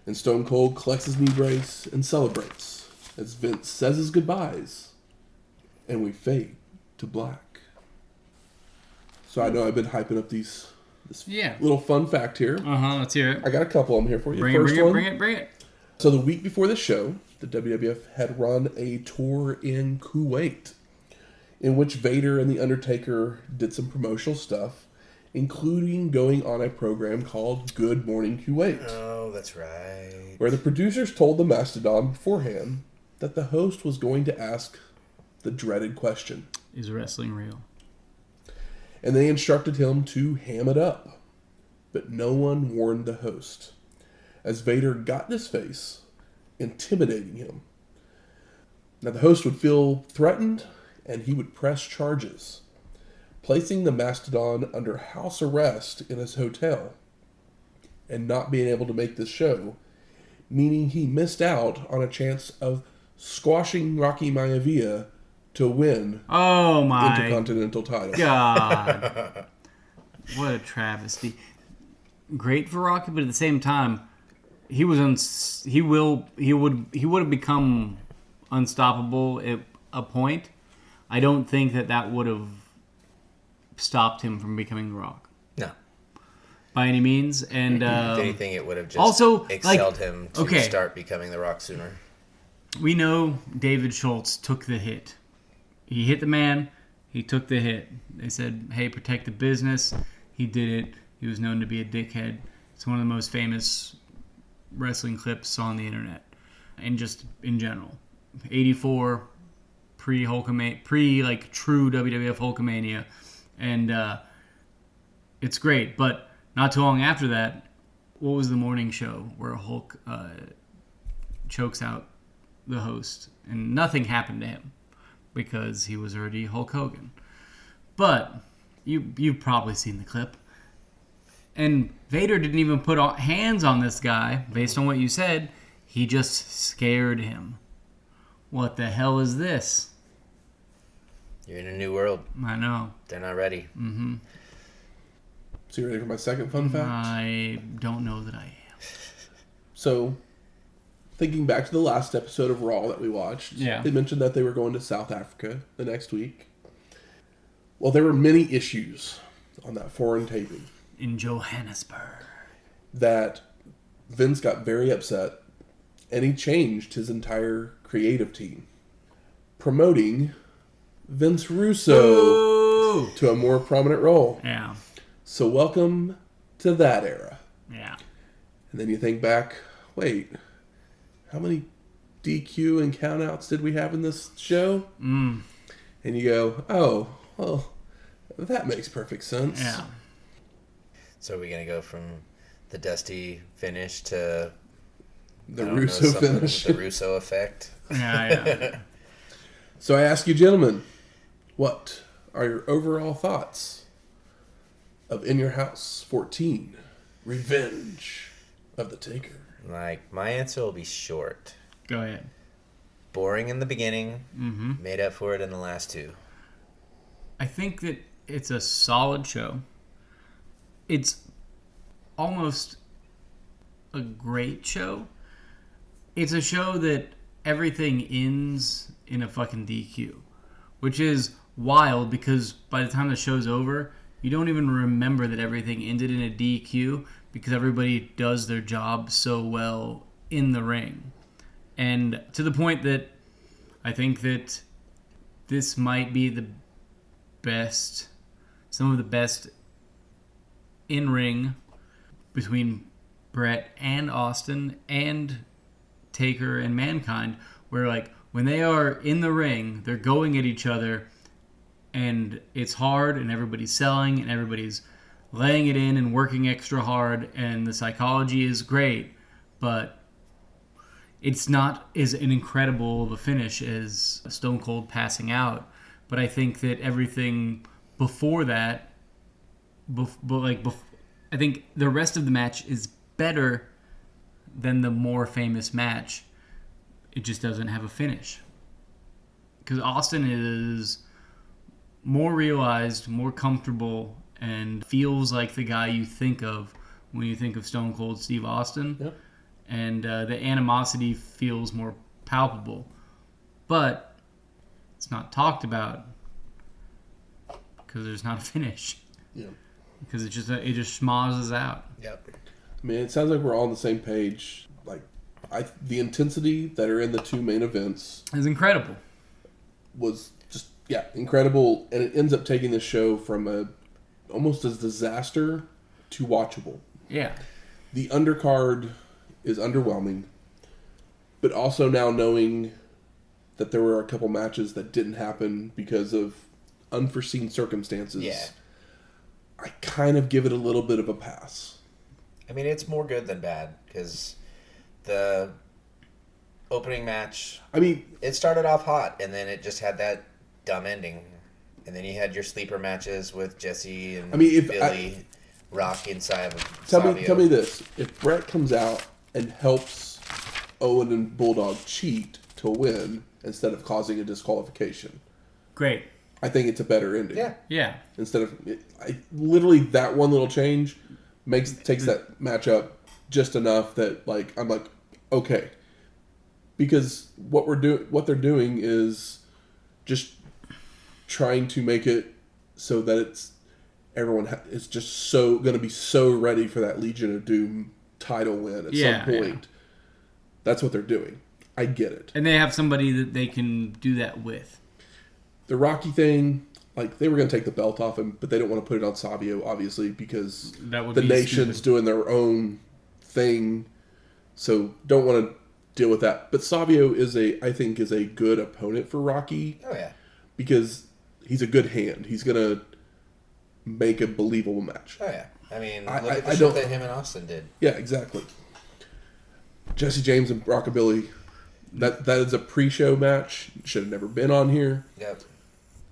And Stone Cold collects his knee brace and celebrates as Vince says his goodbyes, and we fade to black. So I know I've been hyping up this little fun fact here. Let's hear it. I got a couple of them here for you. Bring it. So the week before the show, the WWF had run a tour in Kuwait, in which Vader and the Undertaker did some promotional stuff, including going on a program called Good Morning Kuwait. Oh, that's right. Where the producers told the Mastodon beforehand that the host was going to ask the dreaded question. Is wrestling real? And they instructed him to ham it up. But no one warned the host, as Vader got in his face, intimidating him. Now the host would feel threatened, and he would press charges, placing the Mastodon under house arrest in his hotel, and not being able to make the show meaning he missed out on a chance of squashing Rocky Maivia to win Oh my Intercontinental title. God. What a travesty. Great for Rocky, but at the same time, he would have become unstoppable at a point. I don't think that would have stopped him from becoming The Rock. No. By any means. And If anything, it would have just also, excelled him to start becoming The Rock sooner. We know David Schultz took the hit. He hit the man. He took the hit. They said, hey, protect the business. He did it. He was known to be a dickhead. It's one of the most famous wrestling clips on the internet. And just in general. 84, pre-Hulkamania, true WWF Hulkamania. And it's great. But not too long after that, what was the morning show where Hulk chokes out the host? And nothing happened to him because he was already Hulk Hogan. But you've probably seen the clip. And Vader didn't even put hands on this guy, based on what you said. He just scared him. What the hell is this? You're in a new world. I know. They're not ready. Mm-hmm. So you ready for my second fun fact? I don't know that I am. So, thinking back to the last episode of Raw that we watched, they mentioned that they were going to South Africa the next week. Well, there were many issues on that foreign taping. In Johannesburg. That Vince got very upset, and he changed his entire creative team, promoting Vince Russo to a more prominent role. Yeah. So welcome to that era. Yeah. And then you think back, wait, how many DQ and countouts did we have in this show? Mm. And you go, oh, well, that makes perfect sense. Yeah. So are we going to go from the Dusty finish to the Russo finish? The Russo effect? Yeah. So I ask you, gentlemen, what are your overall thoughts of In Your House 14, Revenge of the Taker? Like, my answer will be short. Go ahead. Boring in the beginning, Mm-hmm. made up for it in the last two. I think that it's a solid show. It's almost a great show. It's a show that everything ends in a fucking DQ, which is wild because by the time the show's over, you don't even remember that everything ended in a DQ because everybody does their job so well in the ring. And to the point that I think that this might be the best, some of the best in-ring between Bret and Austin and Taker and Mankind, where like when they are in the ring, they're going at each other and it's hard and everybody's selling and everybody's laying it in and working extra hard and the psychology is great, but it's not as an incredible of a finish as Stone Cold passing out. But I think that everything before that, I think the rest of the match is better than the more famous match. It just doesn't have a finish. Because Austin is more realized, more comfortable, and feels like the guy you think of when you think of Stone Cold Steve Austin. Yep. And the animosity feels more palpable. But it's not talked about because there's not a finish. Yeah. Because it just schmozzes out. Yep. I mean, it sounds like we're all on the same page. Like, the intensity that are in the two main events It's incredible. was just, incredible. And it ends up taking the show from almost a disaster to watchable. Yeah. The undercard is underwhelming, but also now knowing that there were a couple matches that didn't happen because of unforeseen circumstances. Yeah. I kind of give it a little bit of a pass. I mean, it's more good than bad because the opening match, it started off hot and then it just had that dumb ending. And then you had your sleeper matches with Jesse and Billy, Rock inside of Savio. Tell me this. If Bret comes out and helps Owen and Bulldog cheat to win instead of causing a disqualification. Great. I think it's a better ending. Yeah. Instead of literally that one little change takes that match up just enough that like I'm like okay, because what they're doing is just trying to make it so that everyone is just so going to be so ready for that Legion of Doom title win at some point. Yeah. That's what they're doing. I get it. And they have somebody that they can do that with. The Rocky thing, like they were going to take the belt off him, but they don't want to put it on Savio, obviously, because the nation's doing their own thing, so don't want to deal with that. But Savio I think is a good opponent for Rocky. Oh yeah, because he's a good hand. He's going to make a believable match. Oh yeah, I mean, look at the shit that him and Austin did. Yeah, exactly. Jesse James and Rockabilly. That is a pre-show match. Should have never been on here. Yep.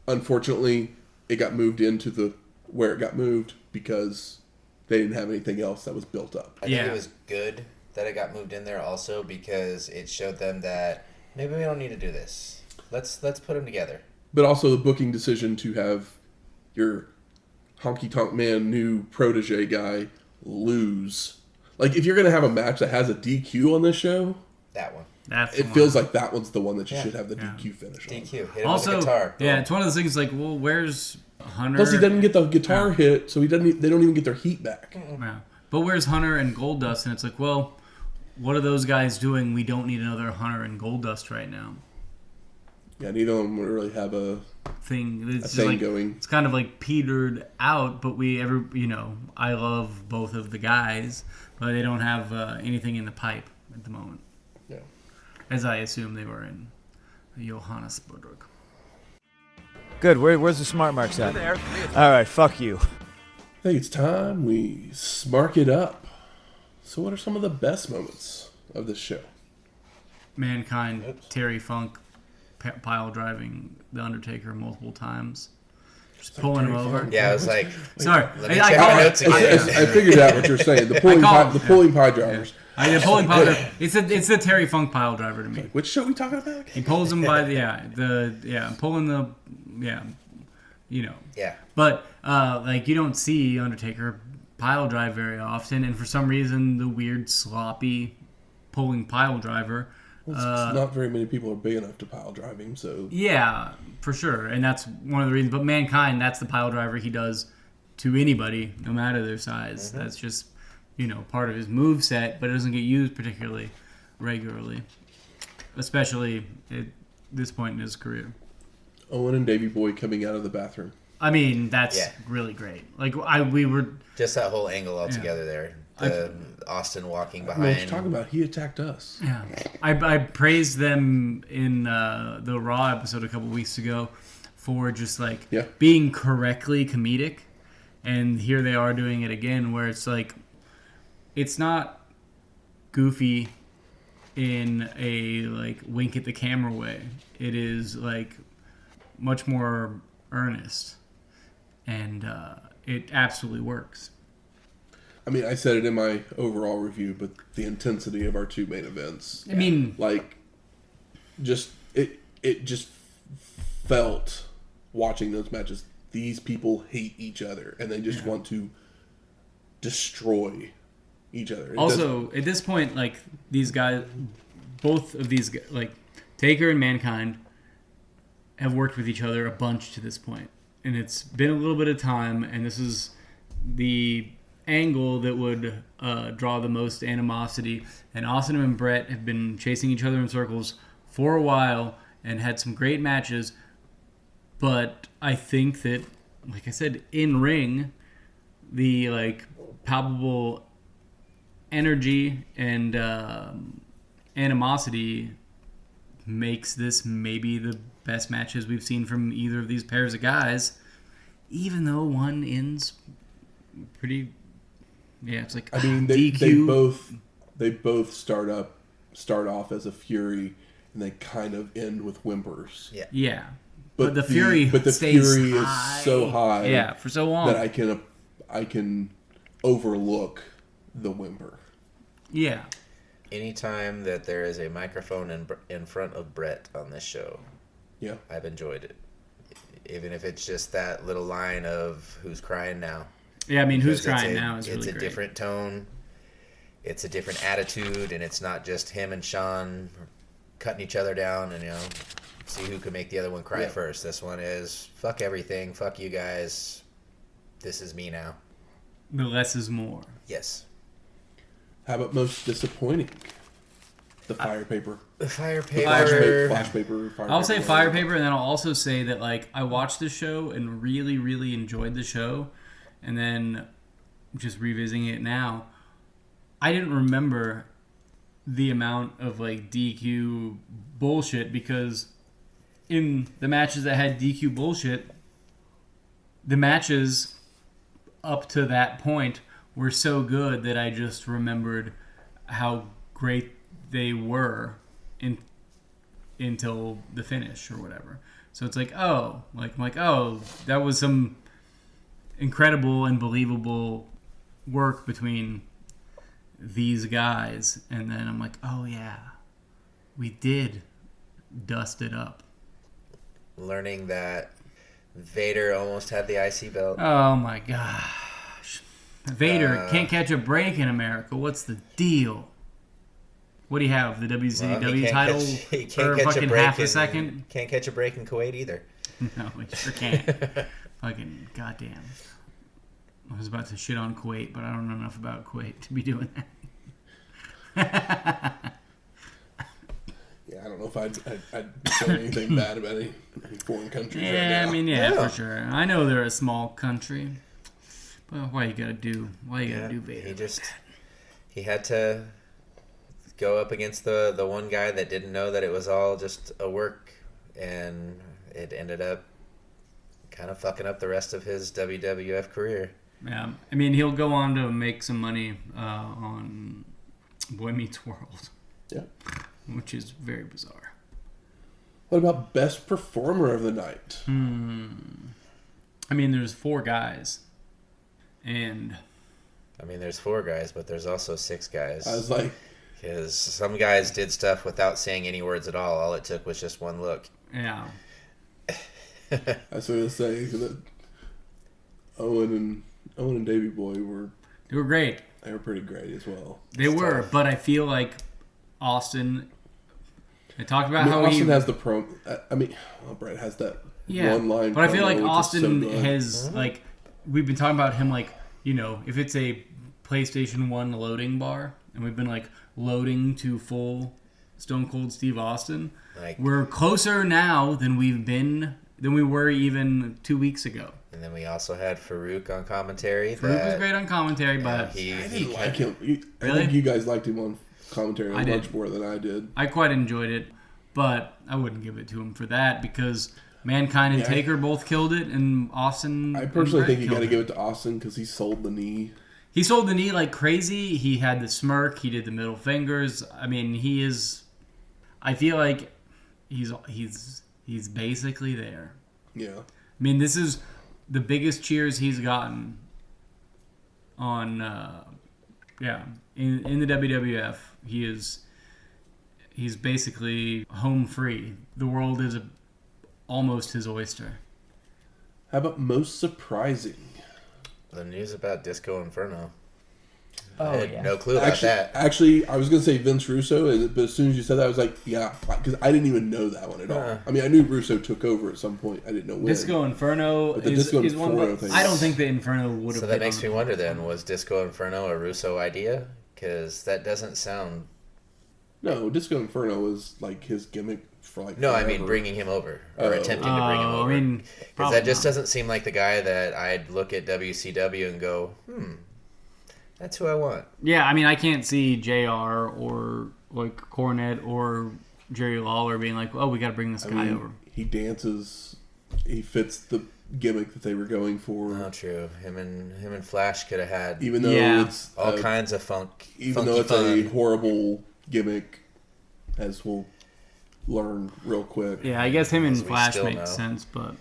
Unfortunately, it got moved into where it got moved because they didn't have anything else that was built up. I think it was good that it got moved in there also because it showed them that maybe we don't need to do this. Let's put them together. But also the booking decision to have your Honky Tonk Man new protege guy lose. Like if you're going to have a match that has a DQ on this show, that one. It feels like that one's the one that you should have the DQ finish on. DQ. Hit him also, with the guitar. Yeah, it's one of those things like, well, where's Hunter? Plus, he doesn't get the guitar hit, so they don't even get their heat back. Yeah. But where's Hunter and Goldust? And it's like, well, what are those guys doing? We don't need another Hunter and Goldust right now. Yeah, neither of them really have a thing. It's thing like, going. It's kind of like petered out, but I love both of the guys, but they don't have anything in the pipe at the moment. Yeah. As I assume they were in Johannesburg. Good. Where's the smart marks at? All right, fuck you. I think it's time we smark it up. So what are some of the best moments of this show? Mankind, Terry Funk, pile driving the Undertaker multiple times. Just pulling him over. Yeah, I was like, sorry. Let me check my notes again. I figured out what you're saying. The pulling pile drivers. The pulling pile driver. It's the Terry Funk pile driver to me. Which show are we talking about? He pulls him by pulling the Yeah. But you don't see Undertaker pile drive very often, and for some reason the weird sloppy pulling pile driver. Well, not very many people are big enough to pile drive him, so yeah, for sure, and that's one of the reasons. But Mankind, that's the pile driver he does to anybody, no matter their size. Mm-hmm. That's just part of his move set, but it doesn't get used particularly regularly, especially at this point in his career. Owen and Davey Boy coming out of the bathroom. I mean, that's really great. Like we were just that whole angle altogether there. Austin walking behind. What you're talking about? He attacked us. Yeah, I praised them in the Raw episode a couple weeks ago for just being correctly comedic, and here they are doing it again, where it's like it's not goofy in a wink at the camera way. It is much more earnest, and it absolutely works. I mean, I said it in my overall review, but the intensity of our two main events. I mean, it just felt watching those matches. These people hate each other, and they just want to destroy each other. Also, at this point, these guys, both of these, Taker and Mankind, have worked with each other a bunch to this point, and it's been a little bit of time, and this is the angle that would draw the most animosity. And Austin and Bret have been chasing each other in circles for a while and had some great matches, but I think that, like I said, in ring, the palpable energy and animosity makes this maybe the best matches we've seen from either of these pairs of guys, even though one ends pretty. Yeah, it's like DQ. They both start off as a Fury, and they kind of end with whimpers. Yeah. Yeah. But the Fury Fury high. Is so high. Yeah, for so long that I can overlook the whimper. Yeah. anytime that there is a microphone in front of Bret on this show, Yeah. I've enjoyed it. Even if it's just that little line of "Who's crying now?" Yeah, I mean, Who's Because Crying Now is really It's a great. different tone. It's a different attitude, and it's not just him and Sean cutting each other down and, see who can make the other one cry first. This one is, fuck everything, fuck you guys. This is me now. The less is more. Yes. How about most disappointing? The fire paper. The fire Flash paper. paper. I'll say Fire Paper, and then I'll also say that, like, I watched the show and really, really enjoyed the show, and then just revisiting it now, I didn't remember the amount of, like, DQ bullshit, because in the matches that had DQ bullshit, the matches up to that point were so good that I just remembered how great they were until the finish or whatever. So it's like, oh, that was some incredible and believable work between these guys. And then I'm like, oh yeah, we did dust it up. Learning that Vader almost had the IC belt. Oh my gosh. Vader can't catch a break in America. What's the deal? What do you have? The WCW title for fucking half a second? Can't catch a break in Kuwait either. No, he sure can't. Fucking goddamn. I was about to shit on Kuwait, but I don't know enough about Kuwait to be doing that. Yeah, I don't know if I'd say anything bad about any foreign countries right Yeah, now. I mean, yeah, for sure. I know they're a small country, but why you gotta do Vader? He had to go up against the one guy that didn't know that it was all just a work, and it ended up kind of fucking up the rest of his WWF career. Yeah, I mean, he'll go on to make some money on Boy Meets World. Yeah. Which is very bizarre. What about best performer of the night? I mean, there's 4 guys. And... I mean, there's 4 guys, but there's also 6 guys. I was like... Because some guys did stuff without saying any words at all. All it took was just one look. Yeah. I was going to say that Owen and Davey Boy They were great. They were pretty great as well. They were, tough. but I feel like Austin... They talked about how Austin has the pro. I mean, Bret has that one line. But I feel like promo, Austin which is so good. has like we've been talking about him like if it's a PlayStation 1 loading bar and we've been like loading to full Stone Cold Steve Austin, Like, we're closer now than we were even 2 weeks ago. and then we also had Farouk on commentary. Farouk was great on commentary, but I didn't like him. I Really? think you guys liked him on commentary I much did. more than I did. I quite enjoyed it. But I wouldn't give it to him for that because Mankind and Yeah. Taker both killed it, and Austin. I personally think you got to killed give it to Austin because he sold the knee. He sold the knee like crazy. He had the smirk. He did the middle fingers. I mean, he is. I feel like he's basically there. Yeah. I mean, this is the biggest cheers he's gotten on. In the WWF, he's basically home free. The world is almost his oyster. How about most surprising? The news about Disco Inferno. Oh, I had yeah. no clue about that. Actually, I was going to say Vince Russo, but as soon as you said that, I was like, yeah, because I didn't even know that one at all. I mean, I knew Russo took over at some point. I didn't know when. Disco Inferno But the is, Disco is one. Inferno But thing I don't is- think the Inferno would have. So that makes me wonder then, was Disco Inferno a Russo idea? Because that doesn't sound... No, Disco Inferno was like his gimmick for like. No, I mean forever. bringing him over. Or Oh. attempting to bring him over. I mean, Because probably that just not. doesn't seem like the guy that I'd look at WCW and go, that's who I want. Yeah, I mean, I can't see JR or like Cornette or Jerry Lawler being like, "Oh, we got to bring this guy over." He dances. He fits the gimmick that they were going for. Oh, true. Him and Flash could have had Even though Yeah. it's all kinds of funk. even funky though it's fun. a horrible gimmick, as we'll learn real quick. Yeah, I guess him and As we Flash still make know. sense, but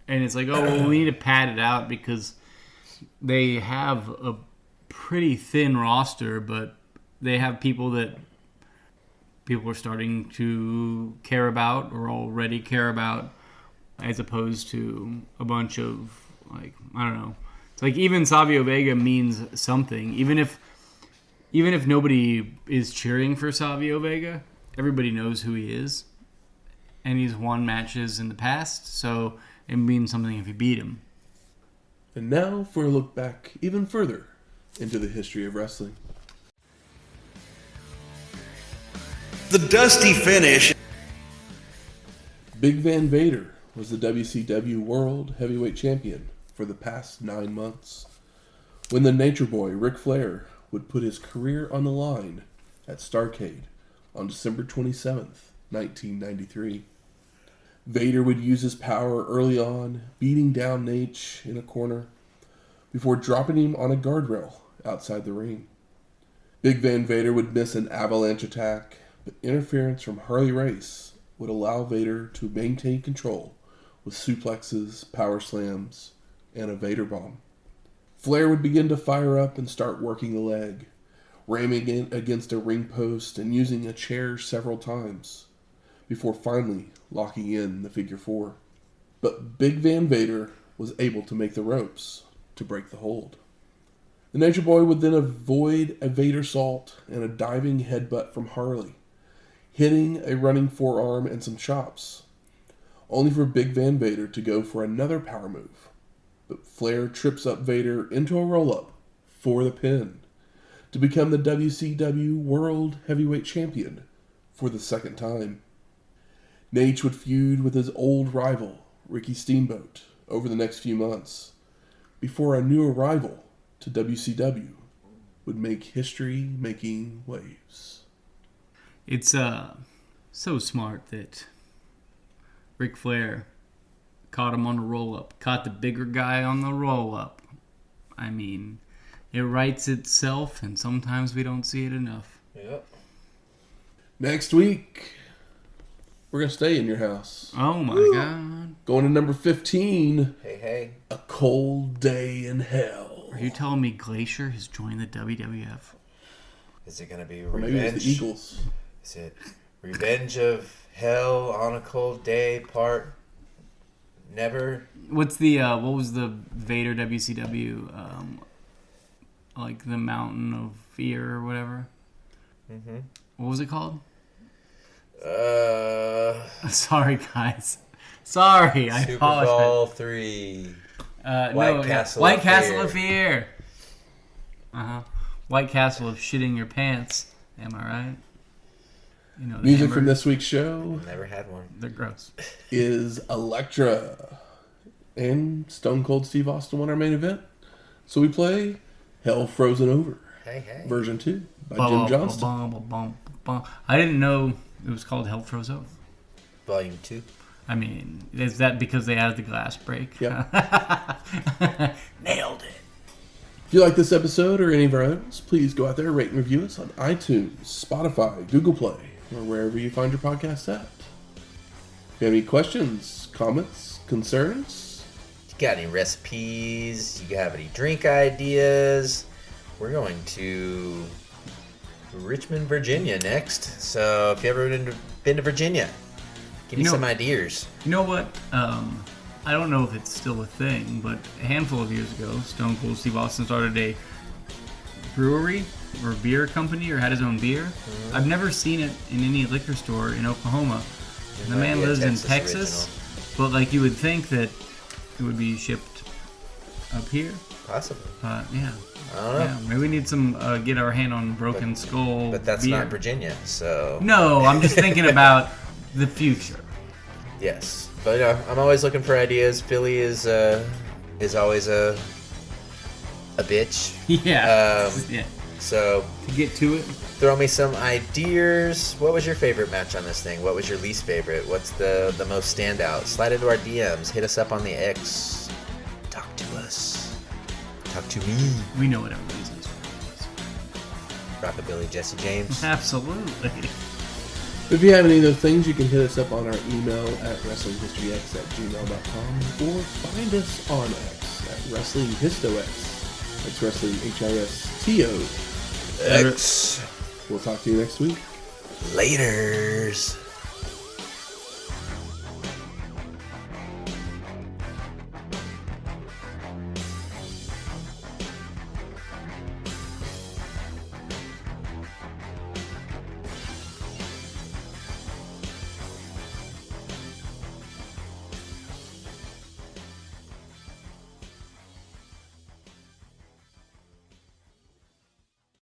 it's like, oh, well, we need to pad it out because they have a pretty thin roster, but they have people that people are starting to care about or already care about, as opposed to a bunch of, like, I don't know. It's like even Savio Vega means something. Even if nobody is cheering for Savio Vega, everybody knows who he is. And he's won matches in the past, so it means something if you beat him. And now for a look back even further into the history of wrestling. The dusty finish. Big Van Vader was the WCW World Heavyweight Champion for the past 9 months, when the Nature Boy Ric Flair would put his career on the line at Starrcade on December 27th, 1993. Vader would use his power early on, beating down Nate in a corner, before dropping him on a guardrail outside the ring. Big Van Vader would miss an avalanche attack, but interference from Harley Race would allow Vader to maintain control with suplexes, power slams, and a Vader bomb. Flair would begin to fire up and start working the leg, ramming it against a ring post and using a chair several times, before finally locking in the figure 4. But Big Van Vader was able to make the ropes to break the hold. The Nature Boy would then avoid a Vader salt and a diving headbutt from Harley, hitting a running forearm and some chops, only for Big Van Vader to go for another power move. But Flair trips up Vader into a roll-up for the pin to become the WCW World Heavyweight Champion for the second time. Nate would feud with his old rival, Ricky Steamboat, over the next few months, before a new arrival to WCW would make history making waves. It's so smart that Ric Flair caught him on a roll-up, caught the bigger guy on the roll-up. I mean, it writes itself, and sometimes we don't see it enough. Yep. Next week, we're going to stay in your house. Oh my God. Going to number 15. Hey. A Cold Day in Hell. Are you telling me Glacier has joined the WWF? Is it going to be Or Revenge? maybe it's the Eagles. Is it Revenge of Hell on a Cold Day part? Never. What's the what was the Vader WCW like the Mountain of Fear or whatever? Mm-hmm. What was it called? Sorry guys. Sorry, I Super apologize. Bowl 3. White Castle of Fear. White Castle of shitting your pants. Am I right? You know, Music from this week's show Never had one. They're gross. is Electra. And Stone Cold Steve Austin won our main event. So we play Hell Frozen Over. Hey. Version 2 by Jim Johnston. I didn't know it was called Hell Froze Over. Volume 2. I mean, is that because they added the glass break? Yeah. Nailed it. If you like this episode or any of our others, please go out there and rate and review us on iTunes, Spotify, GooglePlay, or wherever you find your podcast at. If you have any questions, comments, concerns, You got any recipes? You have any drink ideas? We're going to Richmond, Virginia next. So if you ever been to Virginia, give me some ideas. You know what? I don't know if it's still a thing, but a handful of years ago, Stone Cold Steve Austin started a brewery or beer company or had his own beer. Mm-hmm. I've never seen it in any liquor store in Oklahoma. The man lives in Texas, but like you would think that it would be shipped up here. Possibly. Yeah. I don't know. Yeah, maybe we need some get our hand on Broken Skull. But that's beer. not Virginia, so. No, I'm just thinking about the future. Yes, but I'm always looking for ideas. Philly is always a bitch. Yeah. Yeah. So To get to it. throw me some ideas. What was your favorite match on this thing? What was your least favorite? What's the most standout? Slide into our DMs. Hit us up on the X. Talk to us. Talk to me. We know what everybody's is. Rockabilly Jesse James. Absolutely. If you have any of those things, you can hit us up on our email at wrestlinghistoryx@gmail.com or find us on X at WrestlingHistoX. That's Wrestling HISTO. X. We'll talk to you next week. Laters.